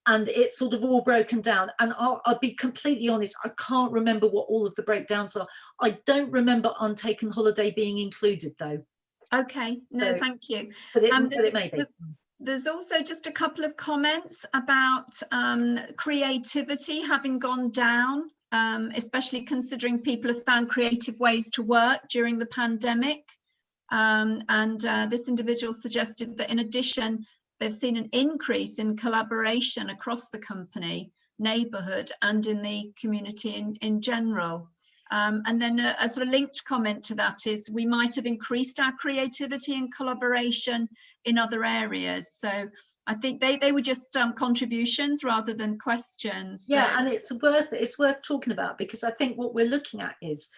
and it's sort of all broken down. And I'll be completely honest, I can't remember what all of the breakdowns are. I don't remember untaken holiday being included though. Okay, no, thank you. But it may be. There's also just a couple of comments about creativity having gone down, especially considering people have found creative ways to work during the pandemic. This individual suggested that in addition, they've seen an increase in collaboration across the company, neighbourhood, and in the community in general. And then a sort of linked comment to that is we might have increased our creativity and collaboration in other areas. So I think they were just contributions rather than questions. Yeah, and it's worth talking about, because I think what we're looking at is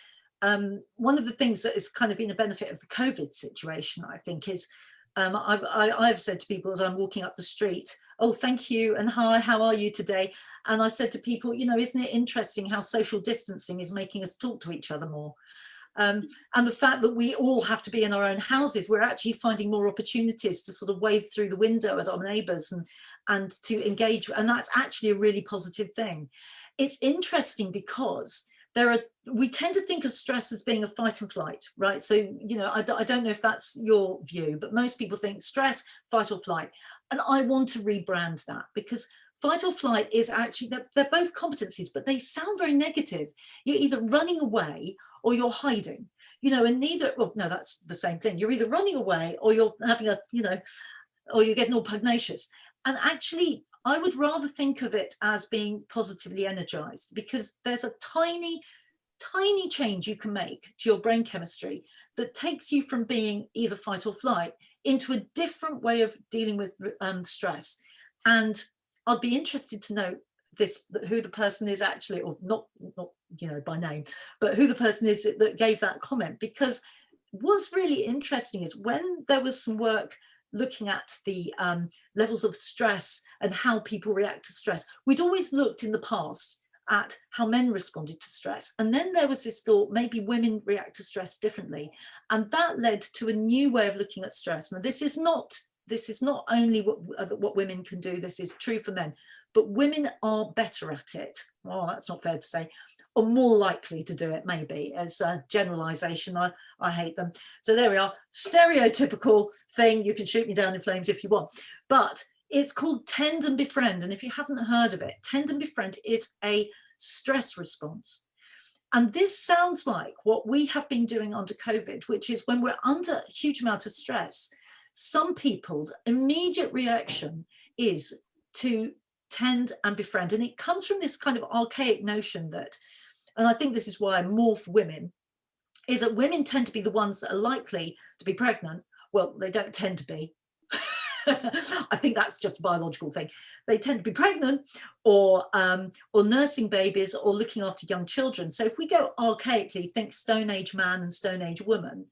one of the things that has kind of been a benefit of the COVID situation, I think, is I've said to people as I'm walking up the street, oh, thank you, and hi, how are you today? And I said to people, you know, isn't it interesting how social distancing is making us talk to each other more? And the fact that we all have to be in our own houses, we're actually finding more opportunities to sort of wave through the window at our neighbours and to engage, and that's actually a really positive thing. It's interesting because we tend to think of stress as being a fight and flight, right? So, you know, I don't know if that's your view, but most people think stress, fight or flight. And I want to rebrand that, because fight or flight is actually, they're both competencies, but they sound very negative. You're either running away or you're hiding, you know, and neither, well, no, that's the same thing. You're either running away or you're having a, you know, or you're getting all pugnacious. And actually, I would rather think of it as being positively energized, because there's a tiny change you can make to your brain chemistry that takes you from being either fight or flight into a different way of dealing with stress. And I'd be interested to know who the person is actually, or not you know by name, but who the person is that gave that comment. Because what's really interesting is when there was some work looking at the levels of stress and how people react to stress, we'd always looked in the past at how men responded to stress, and then there was this thought maybe women react to stress differently, and that led to a new way of looking at stress. Now this is not only what women can do, this is true for men, but women are better at it. Oh, that's not fair to say, or more likely to do it, maybe, as a generalization. I hate them. So there we are, stereotypical thing. You can shoot me down in flames if you want, but it's called Tend and Befriend. And if you haven't heard of it, Tend and Befriend is a stress response. And this sounds like what we have been doing under COVID, which is when we're under a huge amount of stress, some people's immediate reaction is to tend and befriend. And it comes from this kind of archaic notion that, and I think this is why I'm more for women, is that women tend to be the ones that are likely to be pregnant. Well, they don't tend to be. I think that's just a biological thing. They tend to be pregnant or nursing babies or looking after young children. So if we go archaically, think Stone Age man and Stone Age woman,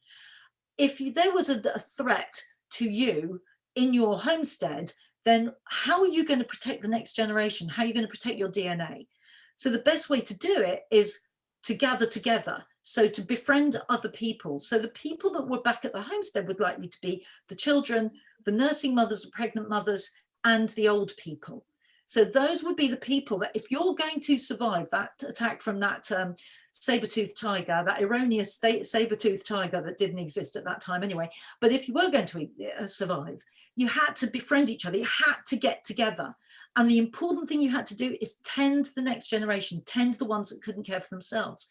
if there was a threat to you in your homestead, then how are you going to protect the next generation? How are you going to protect your DNA? So the best way to do it is to gather together. So to befriend other people. So the people that were back at the homestead would likely to be the children, the nursing mothers, the pregnant mothers, and the old people. So those would be the people that, if you're going to survive that attack from that saber-toothed tiger, that erroneous saber-toothed tiger that didn't exist at that time anyway, but if you were going to survive, you had to befriend each other, you had to get together. And the important thing you had to do is tend the next generation, tend the ones that couldn't care for themselves.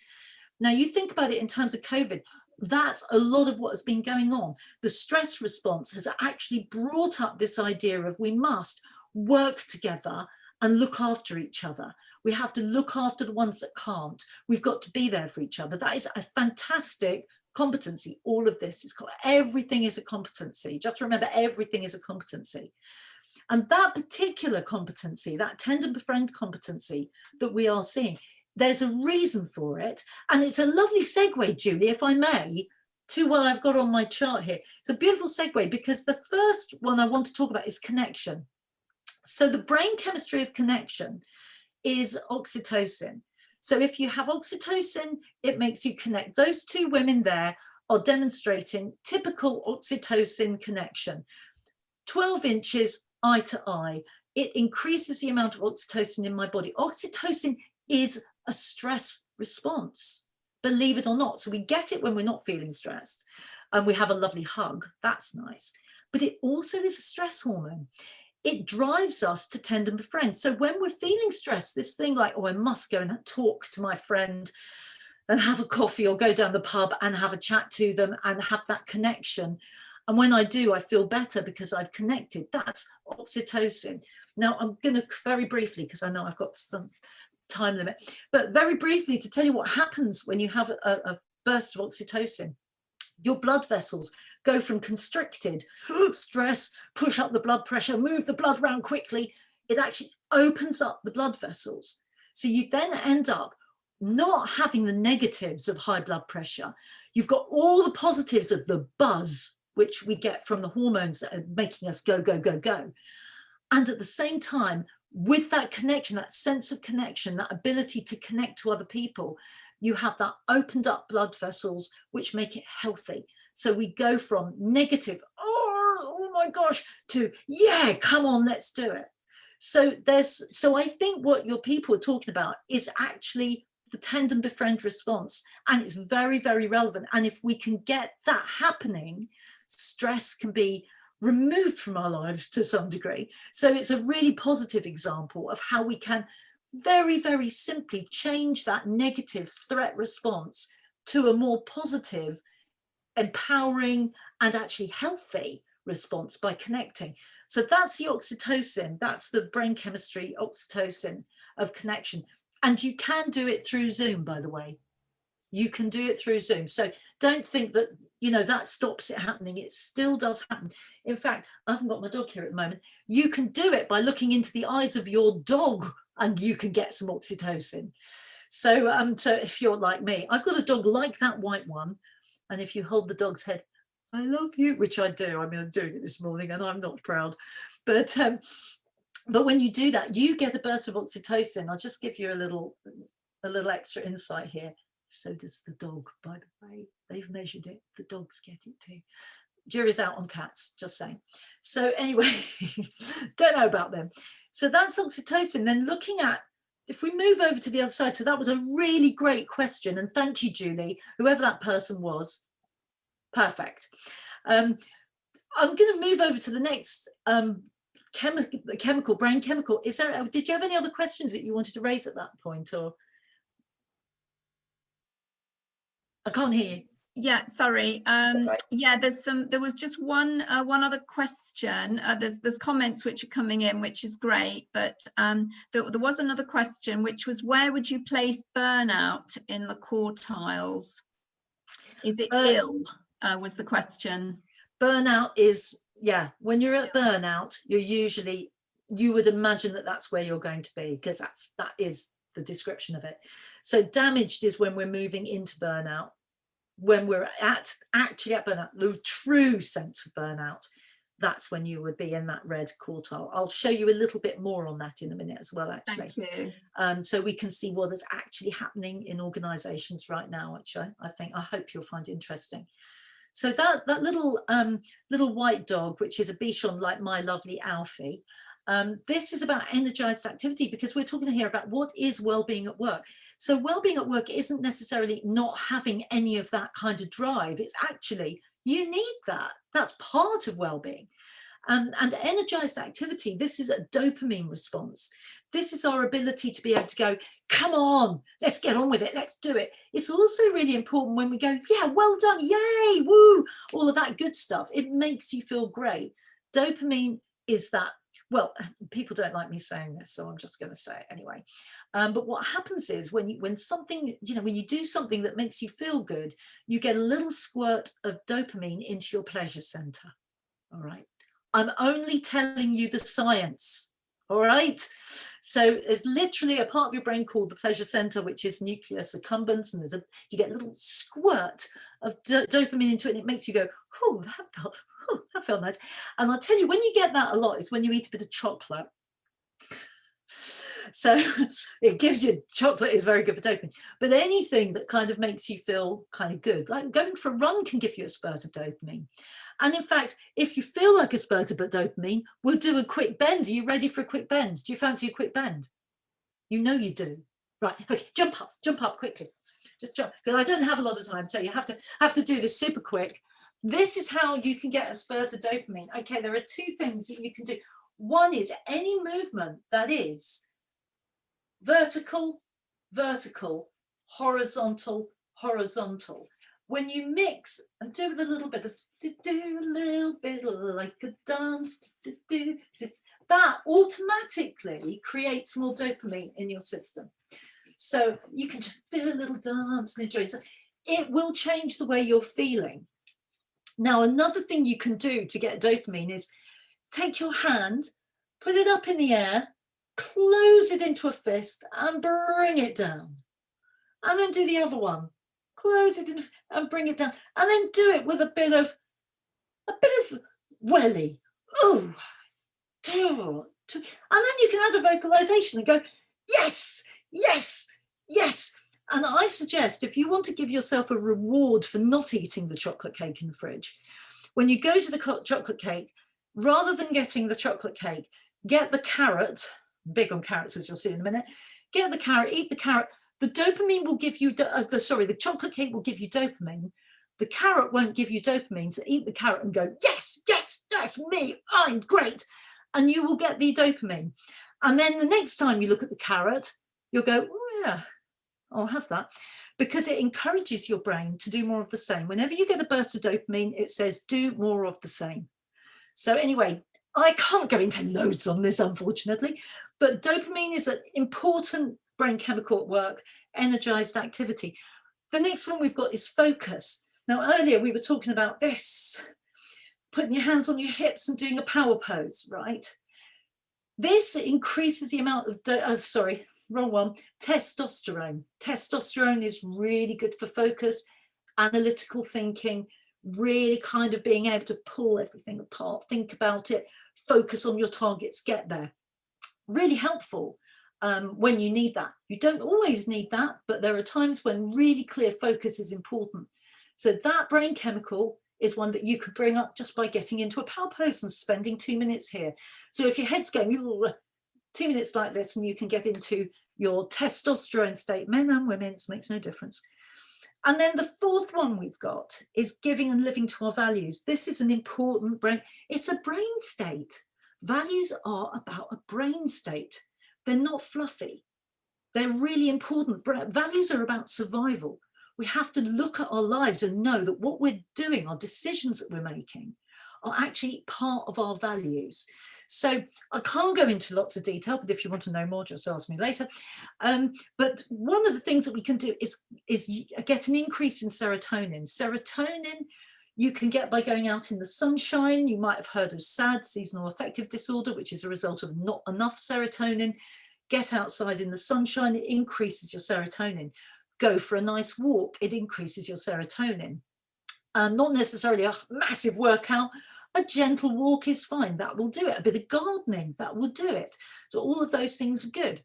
Now, you think about it in terms of COVID, that's a lot of what has been going on. The stress response has actually brought up this idea of we must work together and look after each other. We have to look after the ones that can't. We've got to be there for each other. That is a fantastic competency. All of this is called, everything is a competency. Just remember, everything is a competency. And that particular competency, that tend and befriend competency that we are seeing, there's a reason for it. And it's a lovely segue, Julie, if I may, to what I've got on my chart here. It's a beautiful segue, because the first one I want to talk about is connection. So the brain chemistry of connection is oxytocin. So if you have oxytocin, it makes you connect. Those two women there are demonstrating typical oxytocin connection. 12 inches eye to eye. It increases the amount of oxytocin in my body. Oxytocin is a stress response, believe it or not. So we get it when we're not feeling stressed, and we have a lovely hug. That's nice. but it also is a stress hormone. It drives us to tend and befriend. So when we're feeling stressed, this thing like, oh, I must go and talk to my friend and have a coffee, or go down the pub and have a chat to them and have that connection. And when I do, I feel better because I've connected. That's oxytocin. Now, I'm going to very briefly, because I know I've got some time limit, but very briefly to tell you what happens when you have a burst of oxytocin. Your blood vessels go from constricted, stress, push up the blood pressure, move the blood around quickly. It actually opens up the blood vessels. So you then end up not having the negatives of high blood pressure. You've got all the positives of the buzz, which we get from the hormones that are making us go, go, go, go. And at the same time, with that connection, that sense of connection, that ability to connect to other people, you have that opened up blood vessels, which make it healthy. So we go from negative, oh my gosh, to, yeah, come on, let's do it. So I think what your people are talking about is actually the tend and befriend response. And it's very, very relevant. And if we can get that happening, stress can be removed from our lives to some degree. So it's a really positive example of how we can very, very simply change that negative threat response to a more positive, empowering, and actually healthy response by connecting. So that's the oxytocin, that's the brain chemistry, oxytocin of connection. And you can do it through Zoom, by the way. You can do it through Zoom. So don't think that, that stops it happening. It still does happen. In fact, I haven't got my dog here at the moment. You can do it by looking into the eyes of your dog and you can get some oxytocin. So, so if you're like me, I've got a dog like that white one. And if you hold the dog's head, I love you, which I do. I mean, I'm doing it this morning and I'm not proud. But when you do that, you get a burst of oxytocin. I'll just give you a little extra insight here. So does the dog, by the way. They've measured it. The dogs get it too. Jury's out on cats, just saying. So anyway, don't know about them. So that's oxytocin. Then looking at, if we move over to the other side, so that was a really great question. And thank you, Julie, whoever that person was. Perfect. I'm going to move over to the next chemical, brain chemical. Did you have any other questions that you wanted to raise at that point, or? I can't hear you. Yeah, sorry. Yeah, there was just one other question. There's comments which are coming in, which is great, but there was another question, which was, where would you place burnout in the quartiles? Is it ill? Was the question. Burnout is, yeah, when you're at burnout, you would imagine that that's where you're going to be, because that is the description of it. So damaged is when we're moving into burnout. When we're actually at burnout, the true sense of burnout, that's when you would be in that red quartile. I'll show you a little bit more on that in a minute as well, actually. Thank you. So we can see what is actually happening in organisations right now, which I hope you'll find interesting. So that little white dog, which is a Bichon like my lovely Alfie, this is about energized activity, because we're talking here about what is well-being at work. So well-being at work isn't necessarily not having any of that kind of drive. It's actually, you need that. That's part of well-being. And energized activity, this is a dopamine response. This is our ability to be able to go, come on, let's get on with it, let's do it. It's also really important when we go, yeah, well done, yay, woo, all of that good stuff. It makes you feel great. Dopamine is that. Well, people don't like me saying this, so I'm just going to say it anyway. But what happens is when you do something that makes you feel good, you get a little squirt of dopamine into your pleasure center. All right. I'm only telling you the science. All right. So there's literally a part of your brain called the pleasure center, which is nucleus accumbens, and you get a little squirt of dopamine into it, and it makes you go, oh, that felt nice. And I'll tell you, when you get that a lot, is when you eat a bit of chocolate. So it gives you, chocolate is very good for dopamine, but anything that kind of makes you feel kind of good, like going for a run can give you a spurt of dopamine. And in fact, if you feel like a spurt of dopamine, we'll do a quick bend. Are you ready for a quick bend? Do you fancy a quick bend? You know you do. Right, okay, jump up quickly. Just jump, because I don't have a lot of time, so you have to do this super quick. this is how you can get a spurt of dopamine. Okay, there are two things that you can do. One is any movement that is vertical, vertical, horizontal, horizontal. When you mix and do with a little bit of do a little bit like a dance, that automatically creates more dopamine in your system. So you can just do a little dance and enjoy it. So it will change the way you're feeling. Now, another thing you can do to get dopamine is take your hand, put it up in the air, close it into a fist and bring it down. And then do the other one. Close it in and bring it down. And then do it with a bit of welly. Oh, and then you can add a vocalization and go, yes, yes, yes. And I suggest if you want to give yourself a reward for not eating the chocolate cake in the fridge, when you go to the chocolate cake, rather than getting the chocolate cake, get the carrot, big on carrots as you'll see in a minute, get the carrot, eat the carrot. The dopamine will give you, the chocolate cake will give you dopamine. The carrot won't give you dopamine, so eat the carrot and go, yes, yes, yes, me, I'm great. And you will get the dopamine. And then the next time you look at the carrot, you'll go, oh yeah, I'll have that. Because it encourages your brain to do more of the same. Whenever you get a burst of dopamine, it says do more of the same. So anyway, I can't go into loads on this, unfortunately, but dopamine is an important brain chemical at work, energized activity. The next one we've got is focus. Now, earlier we were talking about this, putting your hands on your hips and doing a power pose, right? This increases the amount of, testosterone. Testosterone is really good for focus, analytical thinking, really kind of being able to pull everything apart, think about it, focus on your targets, get there. Really helpful when you need that. You don't always need that, but there are times when really clear focus is important. So that brain chemical is one that you could bring up just by getting into a power pose and spending 2 minutes here. So if your head's going 2 minutes like this, and you can get into your testosterone state, men and women, it makes no difference. And then the fourth one we've got is giving and living to our values. This is an important brain, it's a brain state. Values are about a brain state. They're not fluffy. They're really important. Values are about survival. We have to look at our lives and know that what we're doing, our decisions that we're making, are actually part of our values. So I can't go into lots of detail, but if you want to know more, just ask me later. But one of the things that we can do is get an increase in serotonin. Serotonin you can get by going out in the sunshine. You might have heard of SAD, seasonal affective disorder, which is a result of not enough serotonin. Get outside in the sunshine, it increases your serotonin. Go for a nice walk, it increases your serotonin. Not necessarily a massive workout, a gentle walk is fine, that will do it. A bit of gardening, that will do it. So all of those things are good.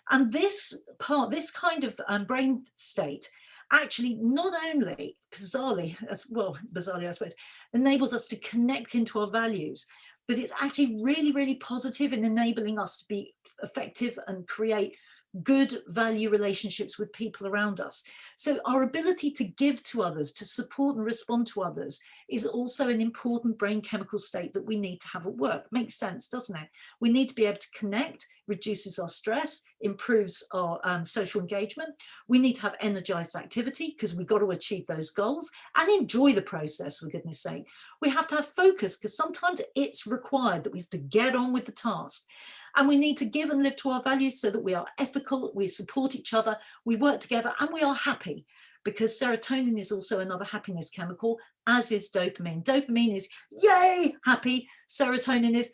And this kind of brain state actually not only bizarrely I suppose, enables us to connect into our values, but it's actually really, really positive in enabling us to be effective and create good value relationships with people around us. So our ability to give to others, to support and respond to others, is also an important brain chemical state that we need to have at work. Makes sense, doesn't it? We need to be able to connect, reduces our stress, improves our social engagement. We need to have energized activity because we've got to achieve those goals and enjoy the process, for goodness sake. We have to have focus because sometimes it's required that we have to get on with the task. And we need to give and live to our values so that we are ethical, we support each other, we work together, and we are happy, because serotonin is also another happiness chemical, as is dopamine. Dopamine is yay, happy. Serotonin is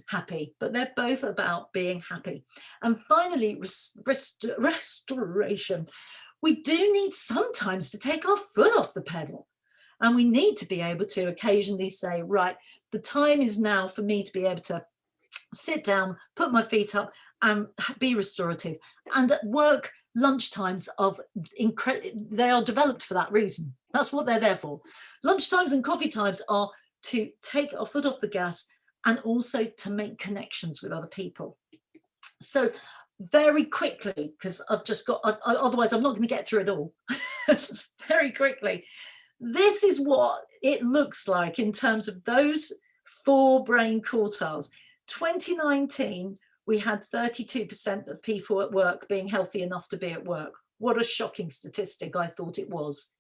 happy, but they're both about being happy. And finally, restoration. We do need sometimes to take our foot off the pedal. And we need to be able to occasionally say, right, the time is now for me to be able to sit down, put my feet up and be restorative. And at work, lunchtimes they are developed for that reason. That's what they're there for. Lunchtimes and coffee times are to take our foot off the gas and also to make connections with other people. So very quickly, because I've just got, otherwise I'm not going to get through it all. Very quickly, This is what it looks like in terms of those 4 brain quartiles. 2019, we had 32% of people at work being healthy enough to be at work. What a shocking statistic I thought it was.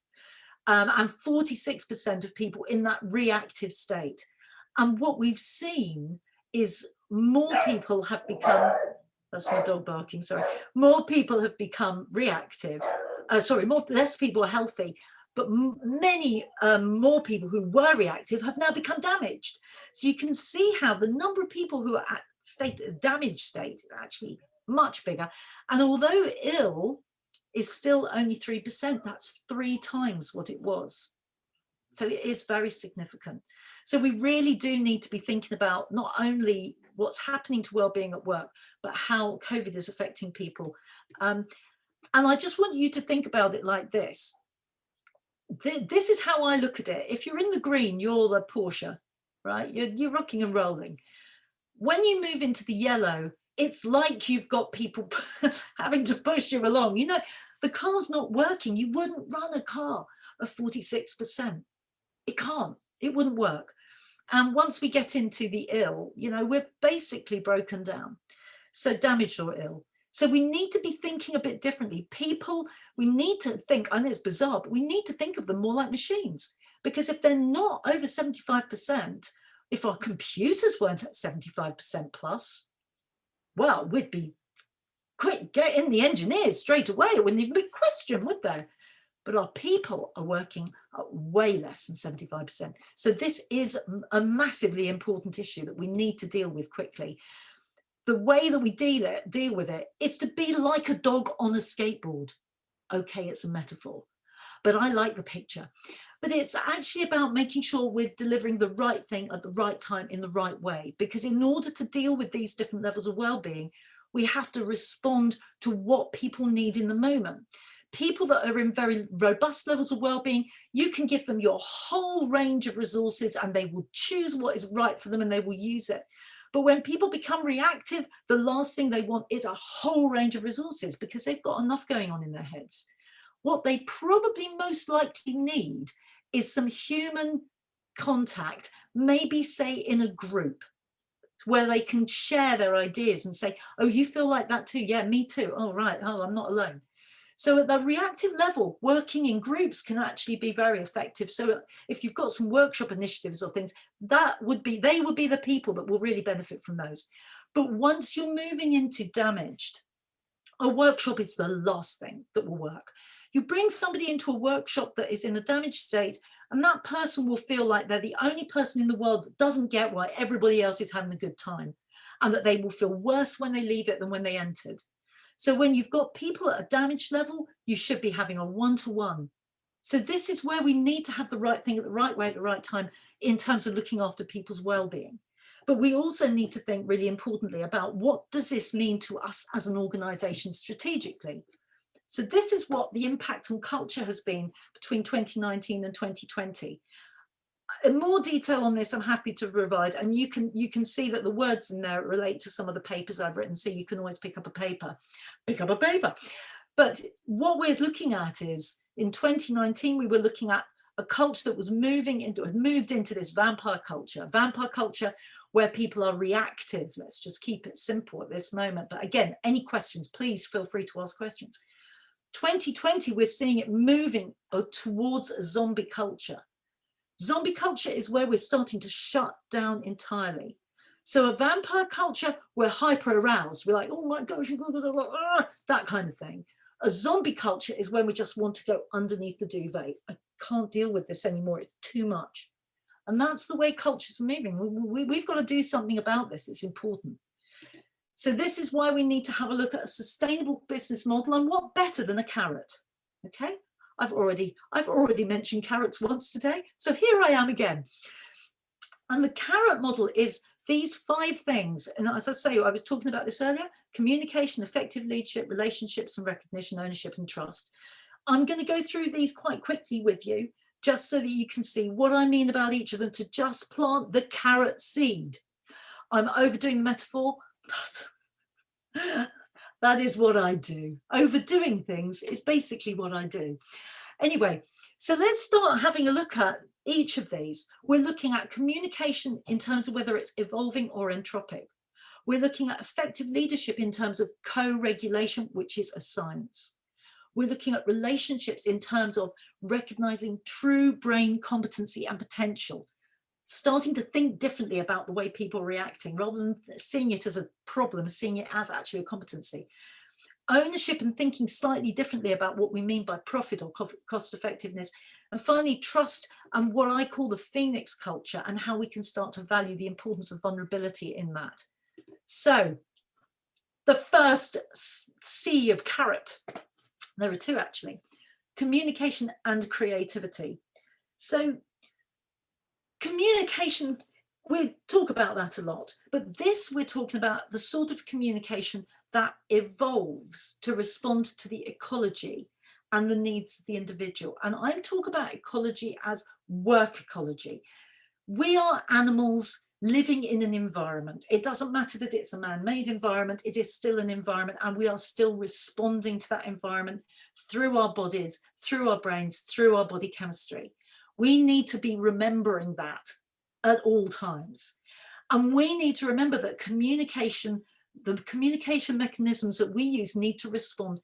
And 46% of people in that reactive state. And what we've seen is more people have become, that's my dog barking, sorry, more people have become reactive. Less people are healthy, but many more people who were reactive have now become damaged. So you can see how the number of people who are at damaged state is actually much bigger. And although ill is still only 3%, that's 3 times what it was. So it is very significant. So we really do need to be thinking about not only what's happening to wellbeing at work, but how COVID is affecting people. And I just want you to think about it like this. This is how I look at it. If you're in the green, you're the Porsche, right? You're rocking and rolling. When you move into the yellow, it's like you've got people having to push you along. You know, the car's not working. You wouldn't run a car of 46%. It can't. It wouldn't work. And once we get into the ill, you know, we're basically broken down. So damaged or ill. So we need to be thinking a bit differently. People, we need to think, I know it's bizarre, but we need to think of them more like machines. Because if they're not over 75%, if our computers weren't at 75% plus, well, we'd be quick, get in the engineers straight away. It wouldn't even be a question, would there? But our people are working at way less than 75%. So this is a massively important issue that we need to deal with quickly. The way that we deal with it is to be like a dog on a skateboard. Okay, it's a metaphor, but I like the picture. But it's actually about making sure we're delivering the right thing at the right time in the right way. Because in order to deal with these different levels of well-being, we have to respond to what people need in the moment. People that are in very robust levels of well-being, you can give them your whole range of resources and they will choose what is right for them and they will use it. But when people become reactive, the last thing they want is a whole range of resources because they've got enough going on in their heads. What they probably most likely need is some human contact, maybe say in a group where they can share their ideas and say, oh, you feel like that too? Yeah, me too. Oh, right. Oh, I'm not alone. So at the reactive level, working in groups can actually be very effective. So if you've got some workshop initiatives or things, they would be the people that will really benefit from those. But once you're moving into damaged, a workshop is the last thing that will work. You bring somebody into a workshop that is in a damaged state, and that person will feel like they're the only person in the world that doesn't get why everybody else is having a good time, and that they will feel worse when they leave it than when they entered. So when you've got people at a damaged level, you should be having a one-to-one. So this is where we need to have the right thing at the right way at the right time in terms of looking after people's well-being. But we also need to think really importantly about what does this mean to us as an organisation strategically. So this is what the impact on culture has been between 2019 and 2020. In more detail on this, I'm happy to provide, and you can see that the words in there relate to some of the papers I've written, so you can always pick up a paper. But what we're looking at is, in 2019, we were looking at a culture that was moved into this vampire culture where people are reactive. Let's just keep it simple at this moment. But again, any questions, please feel free to ask questions. 2020, we're seeing it moving towards a zombie culture. Zombie culture is where we're starting to shut down entirely. So a vampire culture, we're hyper aroused. We're like, oh my gosh, that kind of thing. A zombie culture is when we just want to go underneath the duvet. I can't deal with this anymore. It's too much. And that's the way cultures are moving. We've got to do something about this. It's important. So this is why we need to have a look at a sustainable business model, and what better than a carrot? Okay. I've already mentioned carrots once today, so here I am again. And the CAROT model is these 5 things. And as I say, I was talking about this earlier: communication, effective leadership, relationships and recognition, ownership and trust. I'm going to go through these quite quickly with you, just so that you can see what I mean about each of them, to just plant the carrot seed. I'm overdoing the metaphor, but that is what I do. Overdoing things is basically what I do. Anyway, so let's start having a look at each of these. We're looking at communication in terms of whether it's evolving or entropic. We're looking at effective leadership in terms of co-regulation, which is a science. We're looking at relationships in terms of recognizing true brain competency and potential, starting to think differently about the way people are reacting rather than seeing it as a problem, seeing it as actually a competency. Ownership and thinking slightly differently about what we mean by profit or cost effectiveness. And finally, trust and what I call the Phoenix culture, and how we can start to value the importance of vulnerability in that. So the first C of CAROT, there are two actually, communication and creativity. So communication, we talk about that a lot, but this we're talking about the sort of communication that evolves to respond to the ecology and the needs of the individual. And I talk about ecology as work ecology. We are animals living in an environment. It doesn't matter that it's a man-made environment, it is still an environment, and we are still responding to that environment through our bodies, through our brains, through our body chemistry. We need to be remembering that at all times. And we need to remember that communication, the communication mechanisms that we use need to respond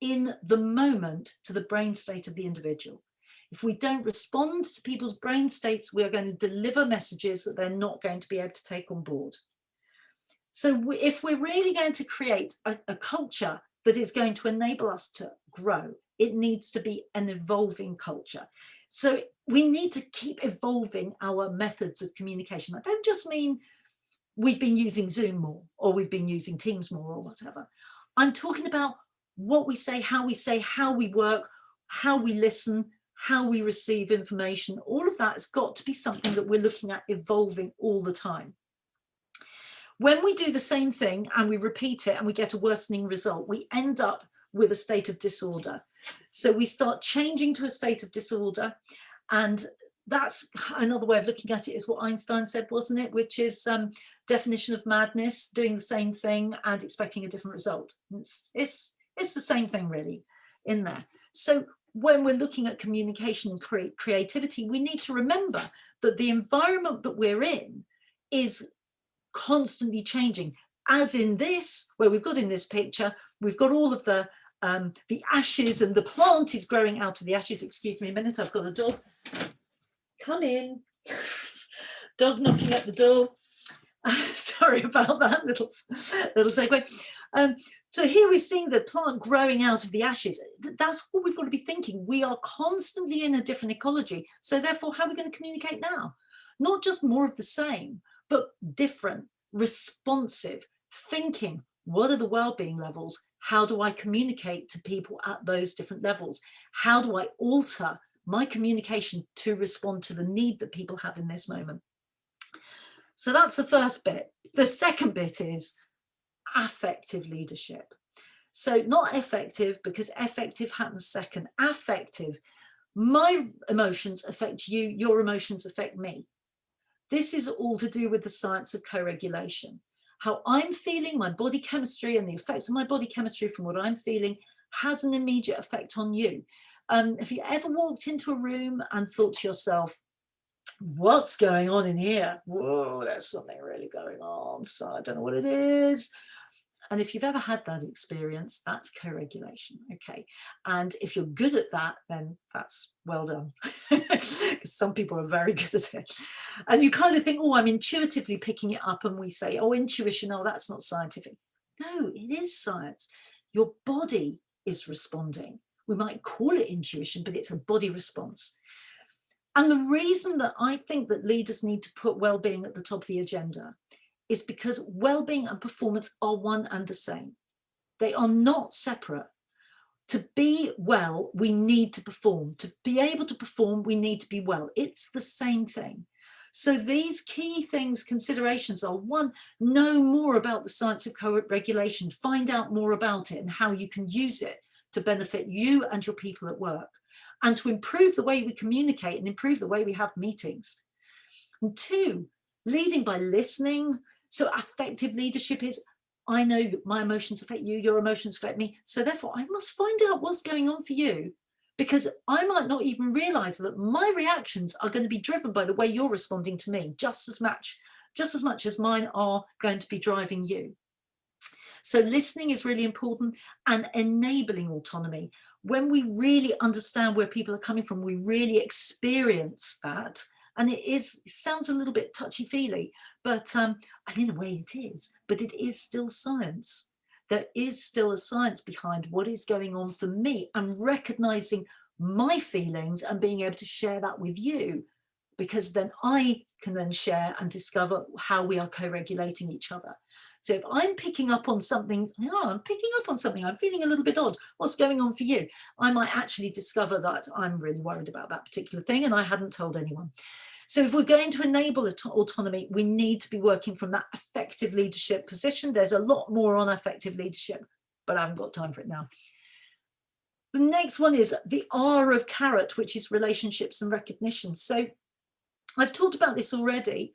in the moment to the brain state of the individual. If we don't respond to people's brain states, we are going to deliver messages that they're not going to be able to take on board. So if we're really going to create a culture that is going to enable us to grow, it needs to be an evolving culture. So we need to keep evolving our methods of communication. I don't just mean we've been using Zoom more, or we've been using Teams more, or whatever. I'm talking about what we say, how we work, how we listen, how we receive information. All of that has got to be something that we're looking at evolving all the time. When we do the same thing and we repeat it and we get a worsening result, we end up with a state of disorder. So we start changing to a state of disorder, and that's another way of looking at it is what Einstein said, wasn't it? Which is definition of madness, doing the same thing and expecting a different result. It's the same thing really in there. So when we're looking at communication and creativity, we need to remember that the environment that we're in is constantly changing, as in this, where we've got in this picture, we've got all of the ashes, and the plant is growing out of the ashes. Excuse me a minute, I've got a dog. Come in. Dog knocking at the door. Sorry about that little segue. So here we're seeing the plant growing out of the ashes. That's what we've got to be thinking. We are constantly in a different ecology. So therefore, how are we going to communicate now? Not just more of the same, but different, responsive, thinking. What are the well-being levels? How do I communicate to people at those different levels? How do I alter my communication to respond to the need that people have in this moment? So that's the first bit. The second bit is affective leadership. So not effective, because effective happens second. Affective, my emotions affect you, your emotions affect me. This is all to do with the science of co-regulation. How I'm feeling, my body chemistry, and the effects of my body chemistry from what I'm feeling has an immediate effect on you. Have you ever walked into a room and thought to yourself, what's going on in here? Whoa, there's something really going on, so I don't know what it is. And if you've ever had that experience, that's co-regulation, okay? And if you're good at that, then that's well done. Because some people are very good at it. And you kind of think, oh, I'm intuitively picking it up, and we say, oh, intuition, oh, that's not scientific. No, it is science. Your body is responding. We might call it intuition, but it's a body response. And the reason that I think that leaders need to put well-being at the top of the agenda is because well-being and performance are one and the same. They are not separate. To be well, we need to perform. To be able to perform, we need to be well. It's the same thing. So these key things, considerations are: one, know more about the science of co-regulation, find out more about it and how you can use it to benefit you and your people at work, and to improve the way we communicate and improve the way we have meetings. And two, leading by listening. So affective leadership is, I know my emotions affect you, your emotions affect me, so therefore I must find out what's going on for you, because I might not even realize that my reactions are going to be driven by the way you're responding to me, just as much as mine are going to be driving you. So listening is really important, and enabling autonomy. When we really understand where people are coming from, we really experience that. And it sounds a little bit touchy-feely, but in a way it is, but it is still science. There is still a science behind what is going on for me, and recognizing my feelings and being able to share that with you, because then I can then share and discover how we are co-regulating each other. So if I'm picking up on something, I'm feeling a little bit odd, what's going on for you? I might actually discover that I'm really worried about that particular thing and I hadn't told anyone. So if we're going to enable autonomy, we need to be working from that effective leadership position. There's a lot more on effective leadership, but I haven't got time for it now. The next one is the R of CAROT, which is relationships and recognition. So I've talked about this already.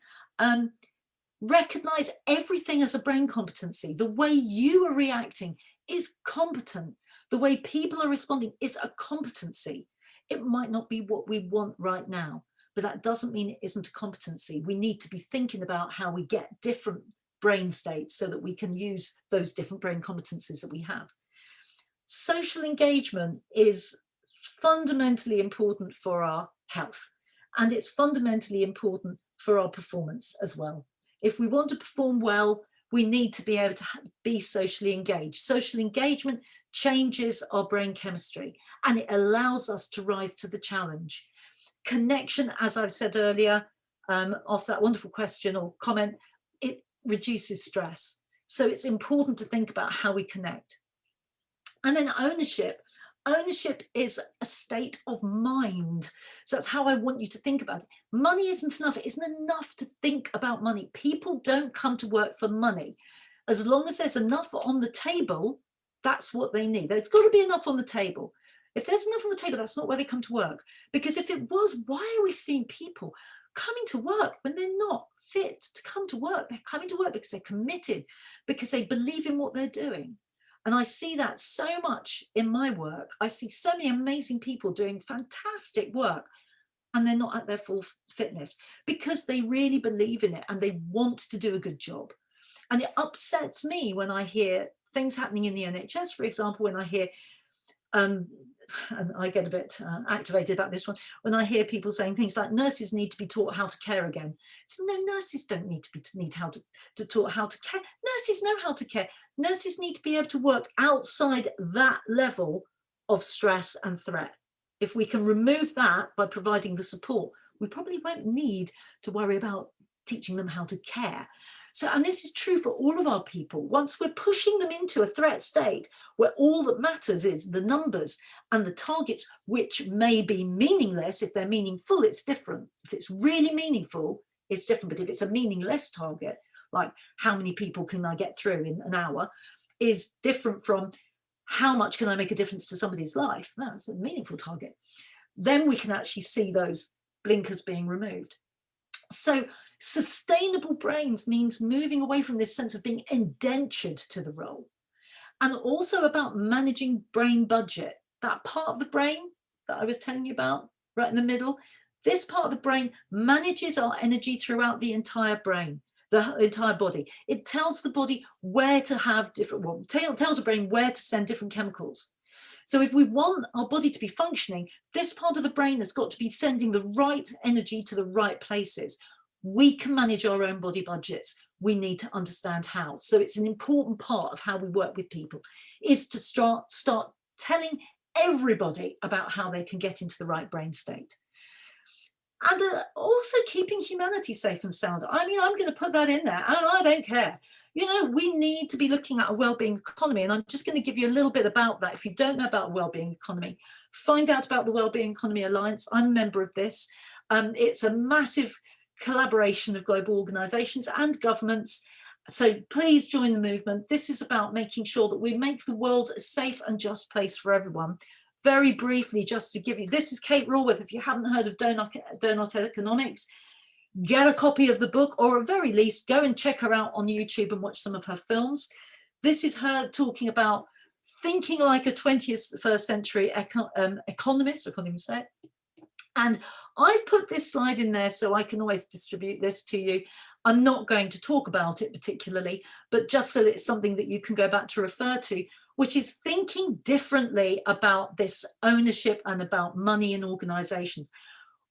Recognize everything as a brain competency. The way you are reacting is competent. The way people are responding is a competency. It might not be what we want right now, but that doesn't mean it isn't a competency. We need to be thinking about how we get different brain states so that we can use those different brain competencies that we have. Social engagement is fundamentally important for our health, and it's fundamentally important for our performance as well. If we want to perform well, we need to be able to be socially engaged. Social engagement changes our brain chemistry, and it allows us to rise to the challenge. Connection, as I've said earlier, after that wonderful question or comment, it reduces stress. So it's important to think about how we connect. And then ownership. Ownership is a state of mind. So that's how I want you to think about it. Money isn't enough. It isn't enough to think about money. People don't come to work for money. As long as there's enough on the table, that's what they need. There's got to be enough on the table. If there's enough on the table, that's not where they come to work. Because if it was, why are we seeing people coming to work when they're not fit to come to work? They're coming to work because they're committed, because they believe in what they're doing. And I see that so much in my work. I see so many amazing people doing fantastic work, and they're not at their full fitness because they really believe in it and they want to do a good job. And it upsets me when I hear things happening in the NHS, for example, when I hear, and I get a bit activated about this one, when I hear people saying things like nurses need to be taught how to care again. So no, nurses don't need to be taught how to care. Nurses know how to care. Nurses need to be able to work outside that level of stress and threat. If we can remove that by providing the support, we probably won't need to worry about teaching them how to care. So, and this is true for all of our people. Once we're pushing them into a threat state where all that matters is the numbers and the targets, which may be meaningless. If they're meaningful, it's different. If it's really meaningful, it's different. But if it's a meaningless target, like how many people can I get through in an hour, is different from how much can I make a difference to somebody's life. That's a meaningful target. Then we can actually see those blinkers being removed. So sustainable brains means moving away from this sense of being indentured to the role, and also about managing brain budget. That part of the brain that I was telling you about right in the middle, this part of the brain manages our energy throughout the entire brain, the entire body. It tells the body where to have different, well, tells the brain where to send different chemicals. So if we want our body to be functioning, this part of the brain has got to be sending the right energy to the right places. We can manage our own body budgets. We need to understand how. So it's an important part of how we work with people, is to start telling everybody about how they can get into the right brain state. And also keeping humanity safe and sound. I mean, I'm going to put that in there, and I don't care. You know, we need to be looking at a wellbeing economy, and I'm just going to give you a little bit about that. If you don't know about a wellbeing economy, find out about the Wellbeing Economy Alliance. I'm a member of this. It's a massive collaboration of global organisations and governments. So please join the movement. This is about making sure that we make the world a safe and just place for everyone. Very briefly, just to give you, this is Kate Raworth. If you haven't heard of Donut Economics, get a copy of the book, or at very least, go and check her out on YouTube and watch some of her films. This is her talking about thinking like a 21st century economist, I can't even say it. And I've put this slide in there so I can always distribute this to you. I'm not going to talk about it particularly, but just so that it's something that you can go back to refer to, which is thinking differently about this ownership and about money in organisations.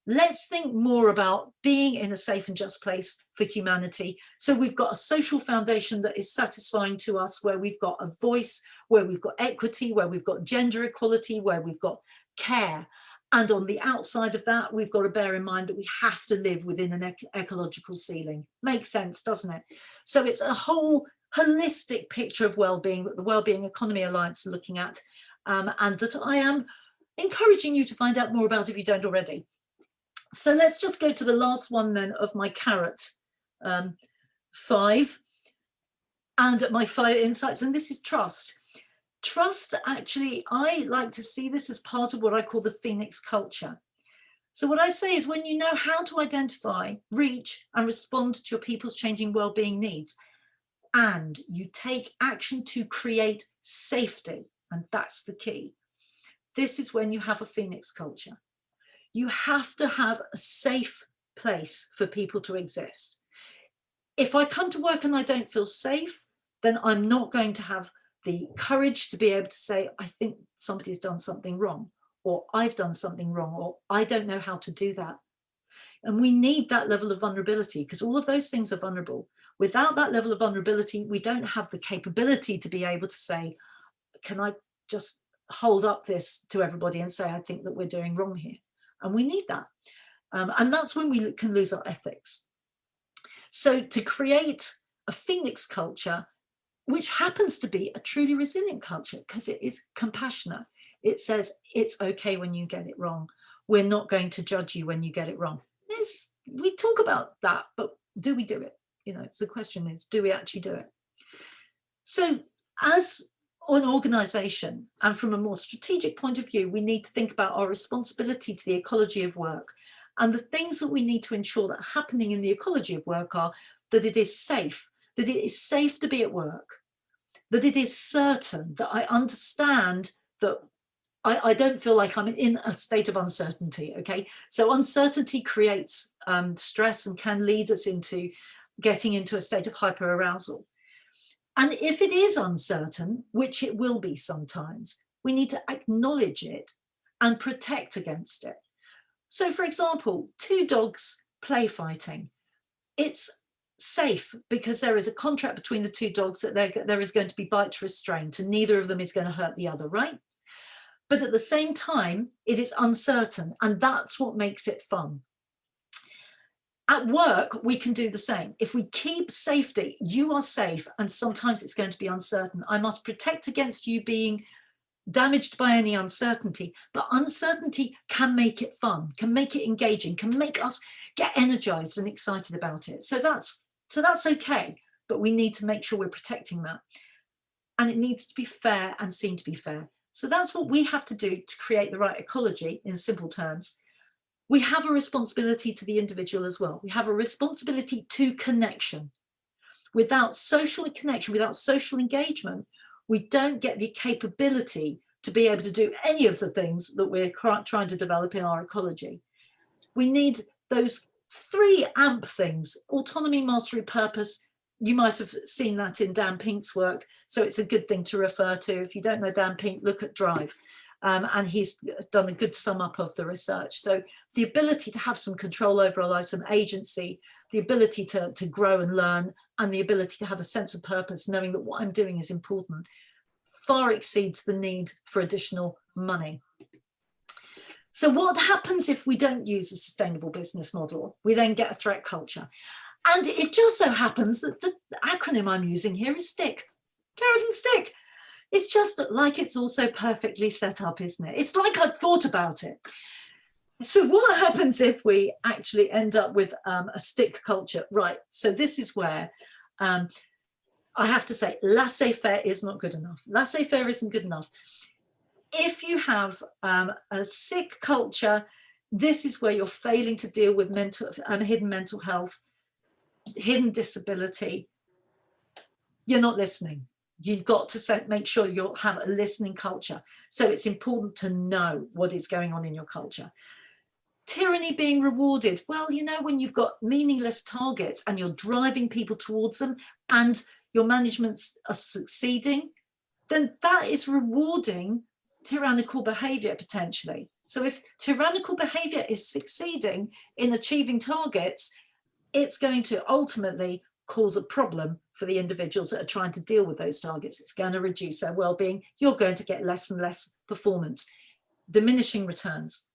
Let's think more about being in a safe and just place for humanity. So we've got a social foundation that is satisfying to us, where we've got a voice, where we've got equity, where we've got gender equality, where we've got care. And on the outside of that, we've got to bear in mind that we have to live within an ecological ceiling. Makes sense, doesn't it? So it's a whole holistic picture of well-being that the Wellbeing Economy Alliance are looking at, and that I am encouraging you to find out more about if you don't already. So let's just go to the last one then of my CAROT 5, and my 5 insights, and this is trust. Trust, actually, I like to see this as part of what I call the Phoenix culture. So what I say is, when you know how to identify, reach and respond to your people's changing well-being needs, and you take action to create safety, and that's the key, this is when you have a Phoenix culture. You have to have a safe place for people to exist. If I come to work and I don't feel safe, then I'm not going to have the courage to be able to say, I think somebody's done something wrong, or I've done something wrong, or I don't know how to do that. And we need that level of vulnerability, because all of those things are vulnerable. Without that level of vulnerability, we don't have the capability to be able to say, can I just hold up this to everybody and say, I think that we're doing wrong here. And we need that. And that's when we can lose our ethics. So to create a Phoenix culture, which happens to be a truly resilient culture, because it is compassionate. It says, it's okay when you get it wrong. We're not going to judge you when you get it wrong. We talk about that, but do we do it? You know, the question is, do we actually do it? So as an organisation, and from a more strategic point of view, we need to think about our responsibility to the ecology of work. And the things that we need to ensure that are happening in the ecology of work are that it is safe, that it is safe to be at work, that it is certain, that I understand that I don't feel like I'm in a state of uncertainty, okay? So uncertainty creates stress and can lead us into getting into a state of hyperarousal. And if it is uncertain, which it will be sometimes, we need to acknowledge it and protect against it. So for example, 2 dogs play fighting. It's safe because there is a contract between the 2 dogs that there is going to be bite restraint and neither of them is going to hurt the other, right? But at the same time, it is uncertain, and that's what makes it fun. At work, we can do the same. If we keep safety, you are safe, and sometimes it's going to be uncertain. I must protect against you being damaged by any uncertainty, but uncertainty can make it fun, can make it engaging, can make us get energized and excited about it. So that's okay, but we need to make sure we're protecting that. And it needs to be fair and seen to be fair. So that's what we have to do to create the right ecology, in simple terms. We have a responsibility to the individual as well. We have a responsibility to connection. Without social connection, without social engagement, we don't get the capability to be able to do any of the things that we're trying to develop in our ecology. We need those 3 AMP things: autonomy, mastery, purpose. You might have seen that in Dan Pink's work, so it's a good thing to refer to. If you don't know Dan Pink, look at Drive. And he's done a good sum up of the research. So the ability to have some control over our lives, some agency, the ability to grow and learn, and the ability to have a sense of purpose, knowing that what I'm doing is important, far exceeds the need for additional money. So what happens if we don't use a sustainable business model? We then get a threat culture. And it just so happens that the acronym I'm using here is STICK, carrot and stick. It's just like it's also perfectly set up, isn't it? It's like I'd thought about it. So what happens if we actually end up with a stick culture? Right, so this is where I have to say laissez-faire is not good enough. Laissez-faire isn't good enough. If you have a sick culture, this is where you're failing to deal with hidden mental health, hidden disability. You're not listening. you've got to make sure you'll have a listening culture. So it's important to know what is going on in your culture. Tyranny being rewarded. Well, you know, when you've got meaningless targets and you're driving people towards them and your managements are succeeding, then that is rewarding tyrannical behavior potentially. So if tyrannical behavior is succeeding in achieving targets, it's going to ultimately cause a problem for the individuals that are trying to deal with those targets. It's going to reduce their well-being. You're going to get less and less performance, diminishing returns.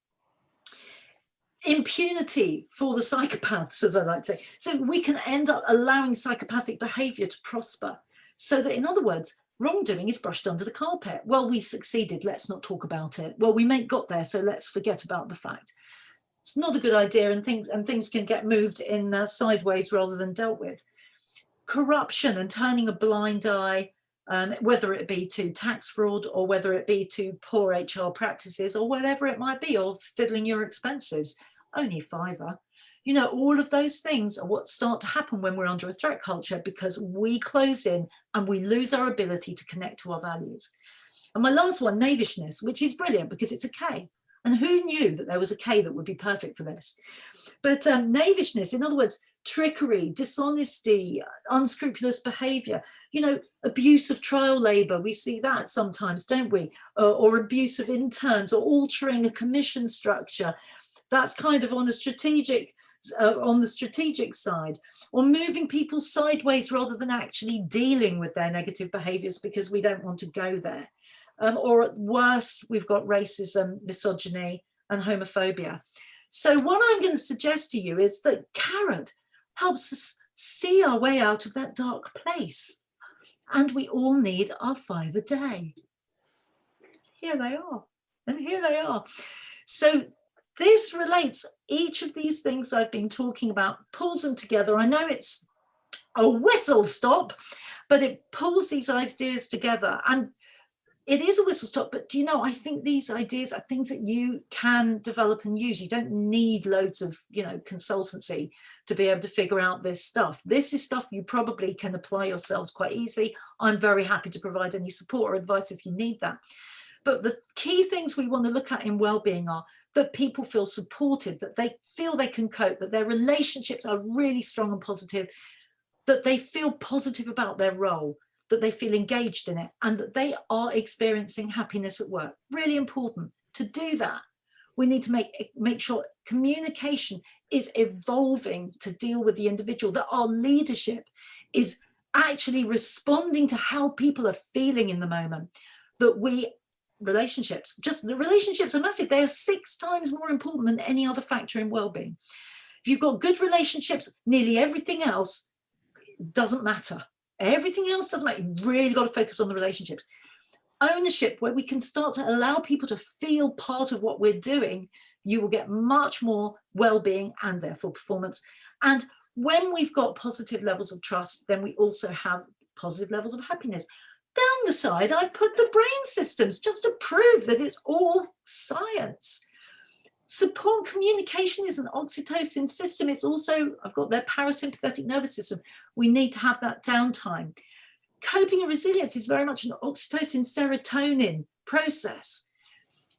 Impunity for the psychopaths, as I like to say. So we can end up allowing psychopathic behavior to prosper. So that, in other words, wrongdoing is brushed under the carpet. Well, we succeeded, let's not talk about it. Well, we got there, so let's forget about the fact. It's not a good idea, and things can get moved in sideways rather than dealt with. Corruption and turning a blind eye, whether it be to tax fraud or whether it be to poor HR practices or whatever it might be, or fiddling your expenses, only £5. You know, all of those things are what start to happen when we're under a threat culture, because we close in and we lose our ability to connect to our values. And my last one, knavishness, which is brilliant because it's a K. And who knew that there was a K that would be perfect for this? But knavishness, in other words, trickery, dishonesty, unscrupulous behavior, you know, abuse of trial labour. We see that sometimes, don't we? Or abuse of interns, or altering a commission structure. That's kind of on the strategic side, or moving people sideways rather than actually dealing with their negative behaviours because we don't want to go there. Or at worst, we've got racism, misogyny, and homophobia. So what I'm going to suggest to you is that CAROT helps us see our way out of that dark place. And we all need our 5 a day. Here they are, and here they are. So this relates, each of these things I've been talking about, pulls them together. I know it's a whistle stop, but it pulls these ideas together. And it is a whistle stop, but do you know, I think these ideas are things that you can develop and use. You don't need loads of, you know, consultancy to be able to figure out this stuff. This is stuff you probably can apply yourselves quite easily. I'm very happy to provide any support or advice if you need that. But the key things we want to look at in wellbeing are that people feel supported, that they feel they can cope, that their relationships are really strong and positive, that they feel positive about their role, that they feel engaged in it, and that they are experiencing happiness at work. Really important. To do that, we need to make sure communication is evolving to deal with the individual, that our leadership is actually responding to how people are feeling in the moment, that the relationships are massive. They are 6 times more important than any other factor in well-being. If you've got good relationships, nearly everything else doesn't matter. Everything else doesn't matter. You've really got to focus on the relationships. Ownership, where we can start to allow people to feel part of what we're doing, you will get much more well-being and therefore performance. And when we've got positive levels of trust, then we also have positive levels of happiness. Down the side, I've put the brain systems just to prove that it's all science. Support communication is an oxytocin system. It's also, I've got their parasympathetic nervous system. We need to have that downtime. Coping and resilience is very much an oxytocin serotonin process.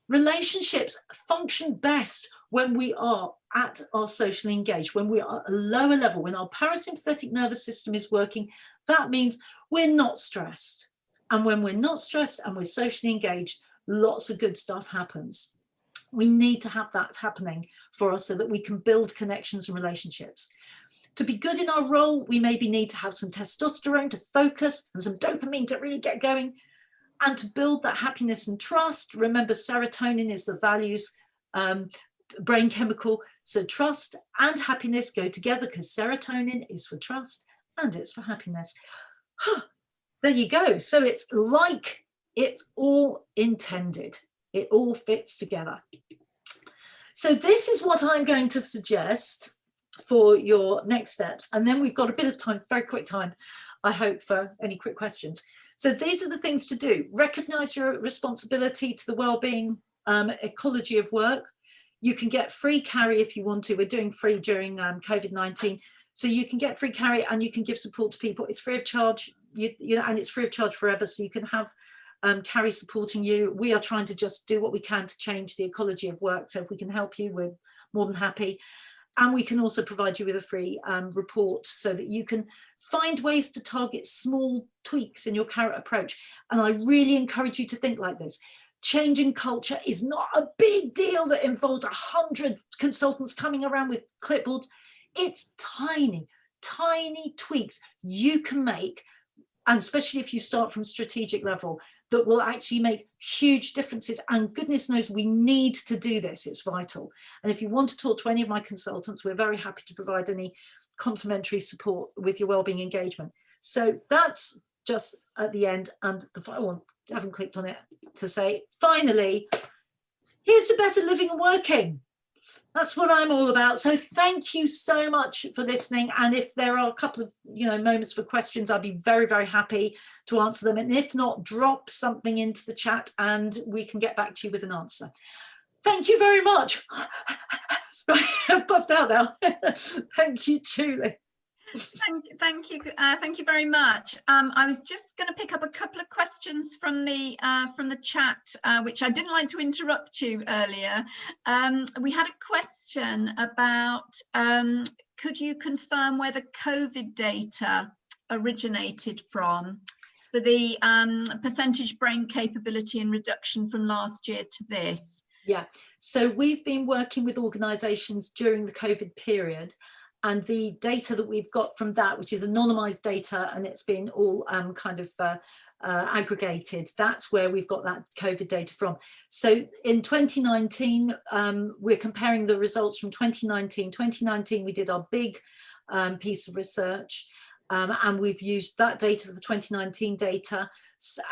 Relationships function best when we are at our socially engaged, when we are at a lower level, when our parasympathetic nervous system is working. That means we're not stressed. And when we're not stressed and we're socially engaged, lots of good stuff happens. We need to have that happening for us so that we can build connections and relationships. To be good in our role, we maybe need to have some testosterone to focus and some dopamine to really get going. And to build that happiness and trust, remember serotonin is the values brain chemical. So trust and happiness go together because serotonin is for trust and it's for happiness. There you go. So it's like it's all intended. It all fits together. So this is what I'm going to suggest for your next steps. And then we've got a bit of time, very quick time, I hope, for any quick questions. So these are the things to do. Recognize your responsibility to the wellbeing ecology of work. You can get free carry if you want to. We're doing free during COVID-19. So you can get free carry and you can give support to people. It's free of charge. you know, and it's free of charge forever, so you can have CARI supporting you. We are trying to just do what we can to change the ecology of work, so if we can help you, we're more than happy. And we can also provide you with a free report so that you can find ways to target small tweaks in your CAROT approach. And I really encourage you to think like this. Changing culture is not a big deal that involves 100 consultants coming around with clipboards. It's tiny, tiny tweaks you can make, and especially if you start from strategic level, that will actually make huge differences. And goodness knows we need to do this, it's vital. And if you want to talk to any of my consultants, we're very happy to provide any complimentary support with your wellbeing engagement. So that's just at the end. And the final one, I haven't clicked on it, to say, finally, here's to better living and working. That's what I'm all about. So thank you so much for listening. And if there are a couple of moments for questions, I'd be very, very happy to answer them. And if not, drop something into the chat and we can get back to you with an answer. Thank you very much. I'm buffed out now. Thank you, Julie. Thank you very much. I was just going to pick up a couple of questions from the chat, which I didn't like to interrupt you earlier. We had a question about could you confirm where the COVID data originated from for the percentage brain capability and reduction from last year to this? Yeah, so we've been working with organisations during the COVID period. And the data that we've got from that, which is anonymized data, and it's been all aggregated, that's where we've got that COVID data from. So in 2019, we're comparing the results from 2019. 2019, we did our big piece of research, and we've used that data for the 2019 data.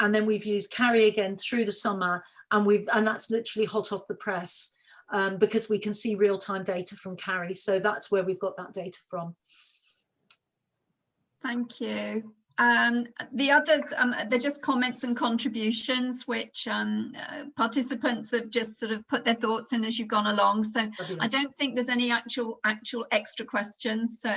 And then we've used CARI again through the summer, and that's literally hot off the press. Because we can see real-time data from CARI. So that's where we've got that data from. Thank you. The others, they're just comments and contributions, which participants have just sort of put their thoughts in as you've gone along. So fabulous. I don't think there's any actual extra questions. So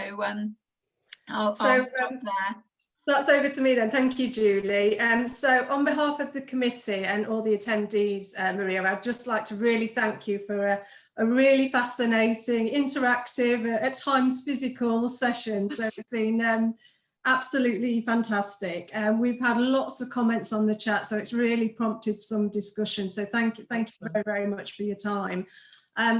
I'll stop there. That's over to me then. Thank you, Julie. So on behalf of the committee and all the attendees, Maria, I'd just like to really thank you for a really fascinating, interactive, at times physical session. So it's been absolutely fantastic. We've had lots of comments on the chat, so it's really prompted some discussion. So thank you very, very much for your time.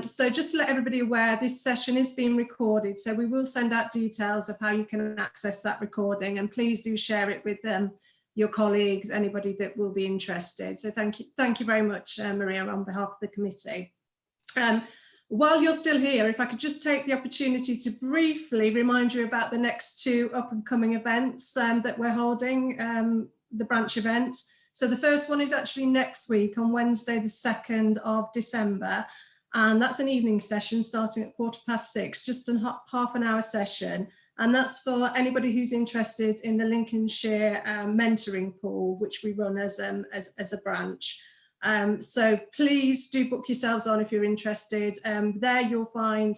So just to let everybody aware, this session is being recorded, so we will send out details of how you can access that recording, and please do share it with your colleagues, anybody that will be interested. So thank you very much, Maria, on behalf of the committee. While you're still here, if I could just take the opportunity to briefly remind you about the next two up and coming events that we're holding, the branch events. So the first one is actually next week on Wednesday, the 2nd of December. And that's an evening session starting at 6:15, just a half an hour session. And that's for anybody who's interested in the Lincolnshire mentoring pool, which we run as a branch. So please do book yourselves on if you're interested. There you'll find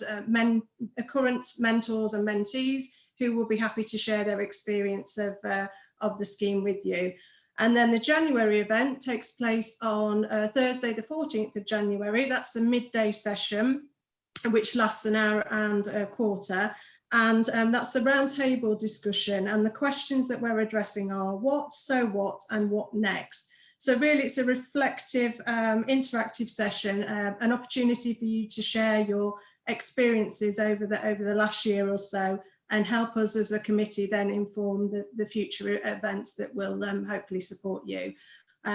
current mentors and mentees who will be happy to share their experience of the scheme with you. And then the January event takes place on Thursday, the 14th of January. That's a midday session, which lasts an hour and a quarter. And that's a roundtable discussion. And the questions that we're addressing are what, so what, and what next? So really, it's a reflective, interactive session, an opportunity for you to share your experiences over the last year or so, and help us as a committee then inform the future events that will hopefully support you.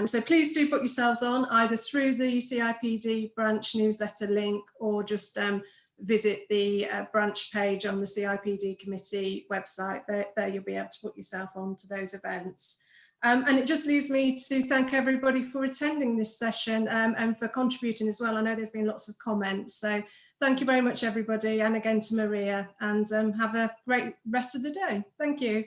So please do put yourselves on either through the CIPD branch newsletter link, or just visit the branch page on the CIPD committee website. There you'll be able to put yourself on to those events. And it just leaves me to thank everybody for attending this session and for contributing as well. I know there's been lots of comments, so thank you very much, everybody, and again to Maria, and have a great rest of the day. Thank you.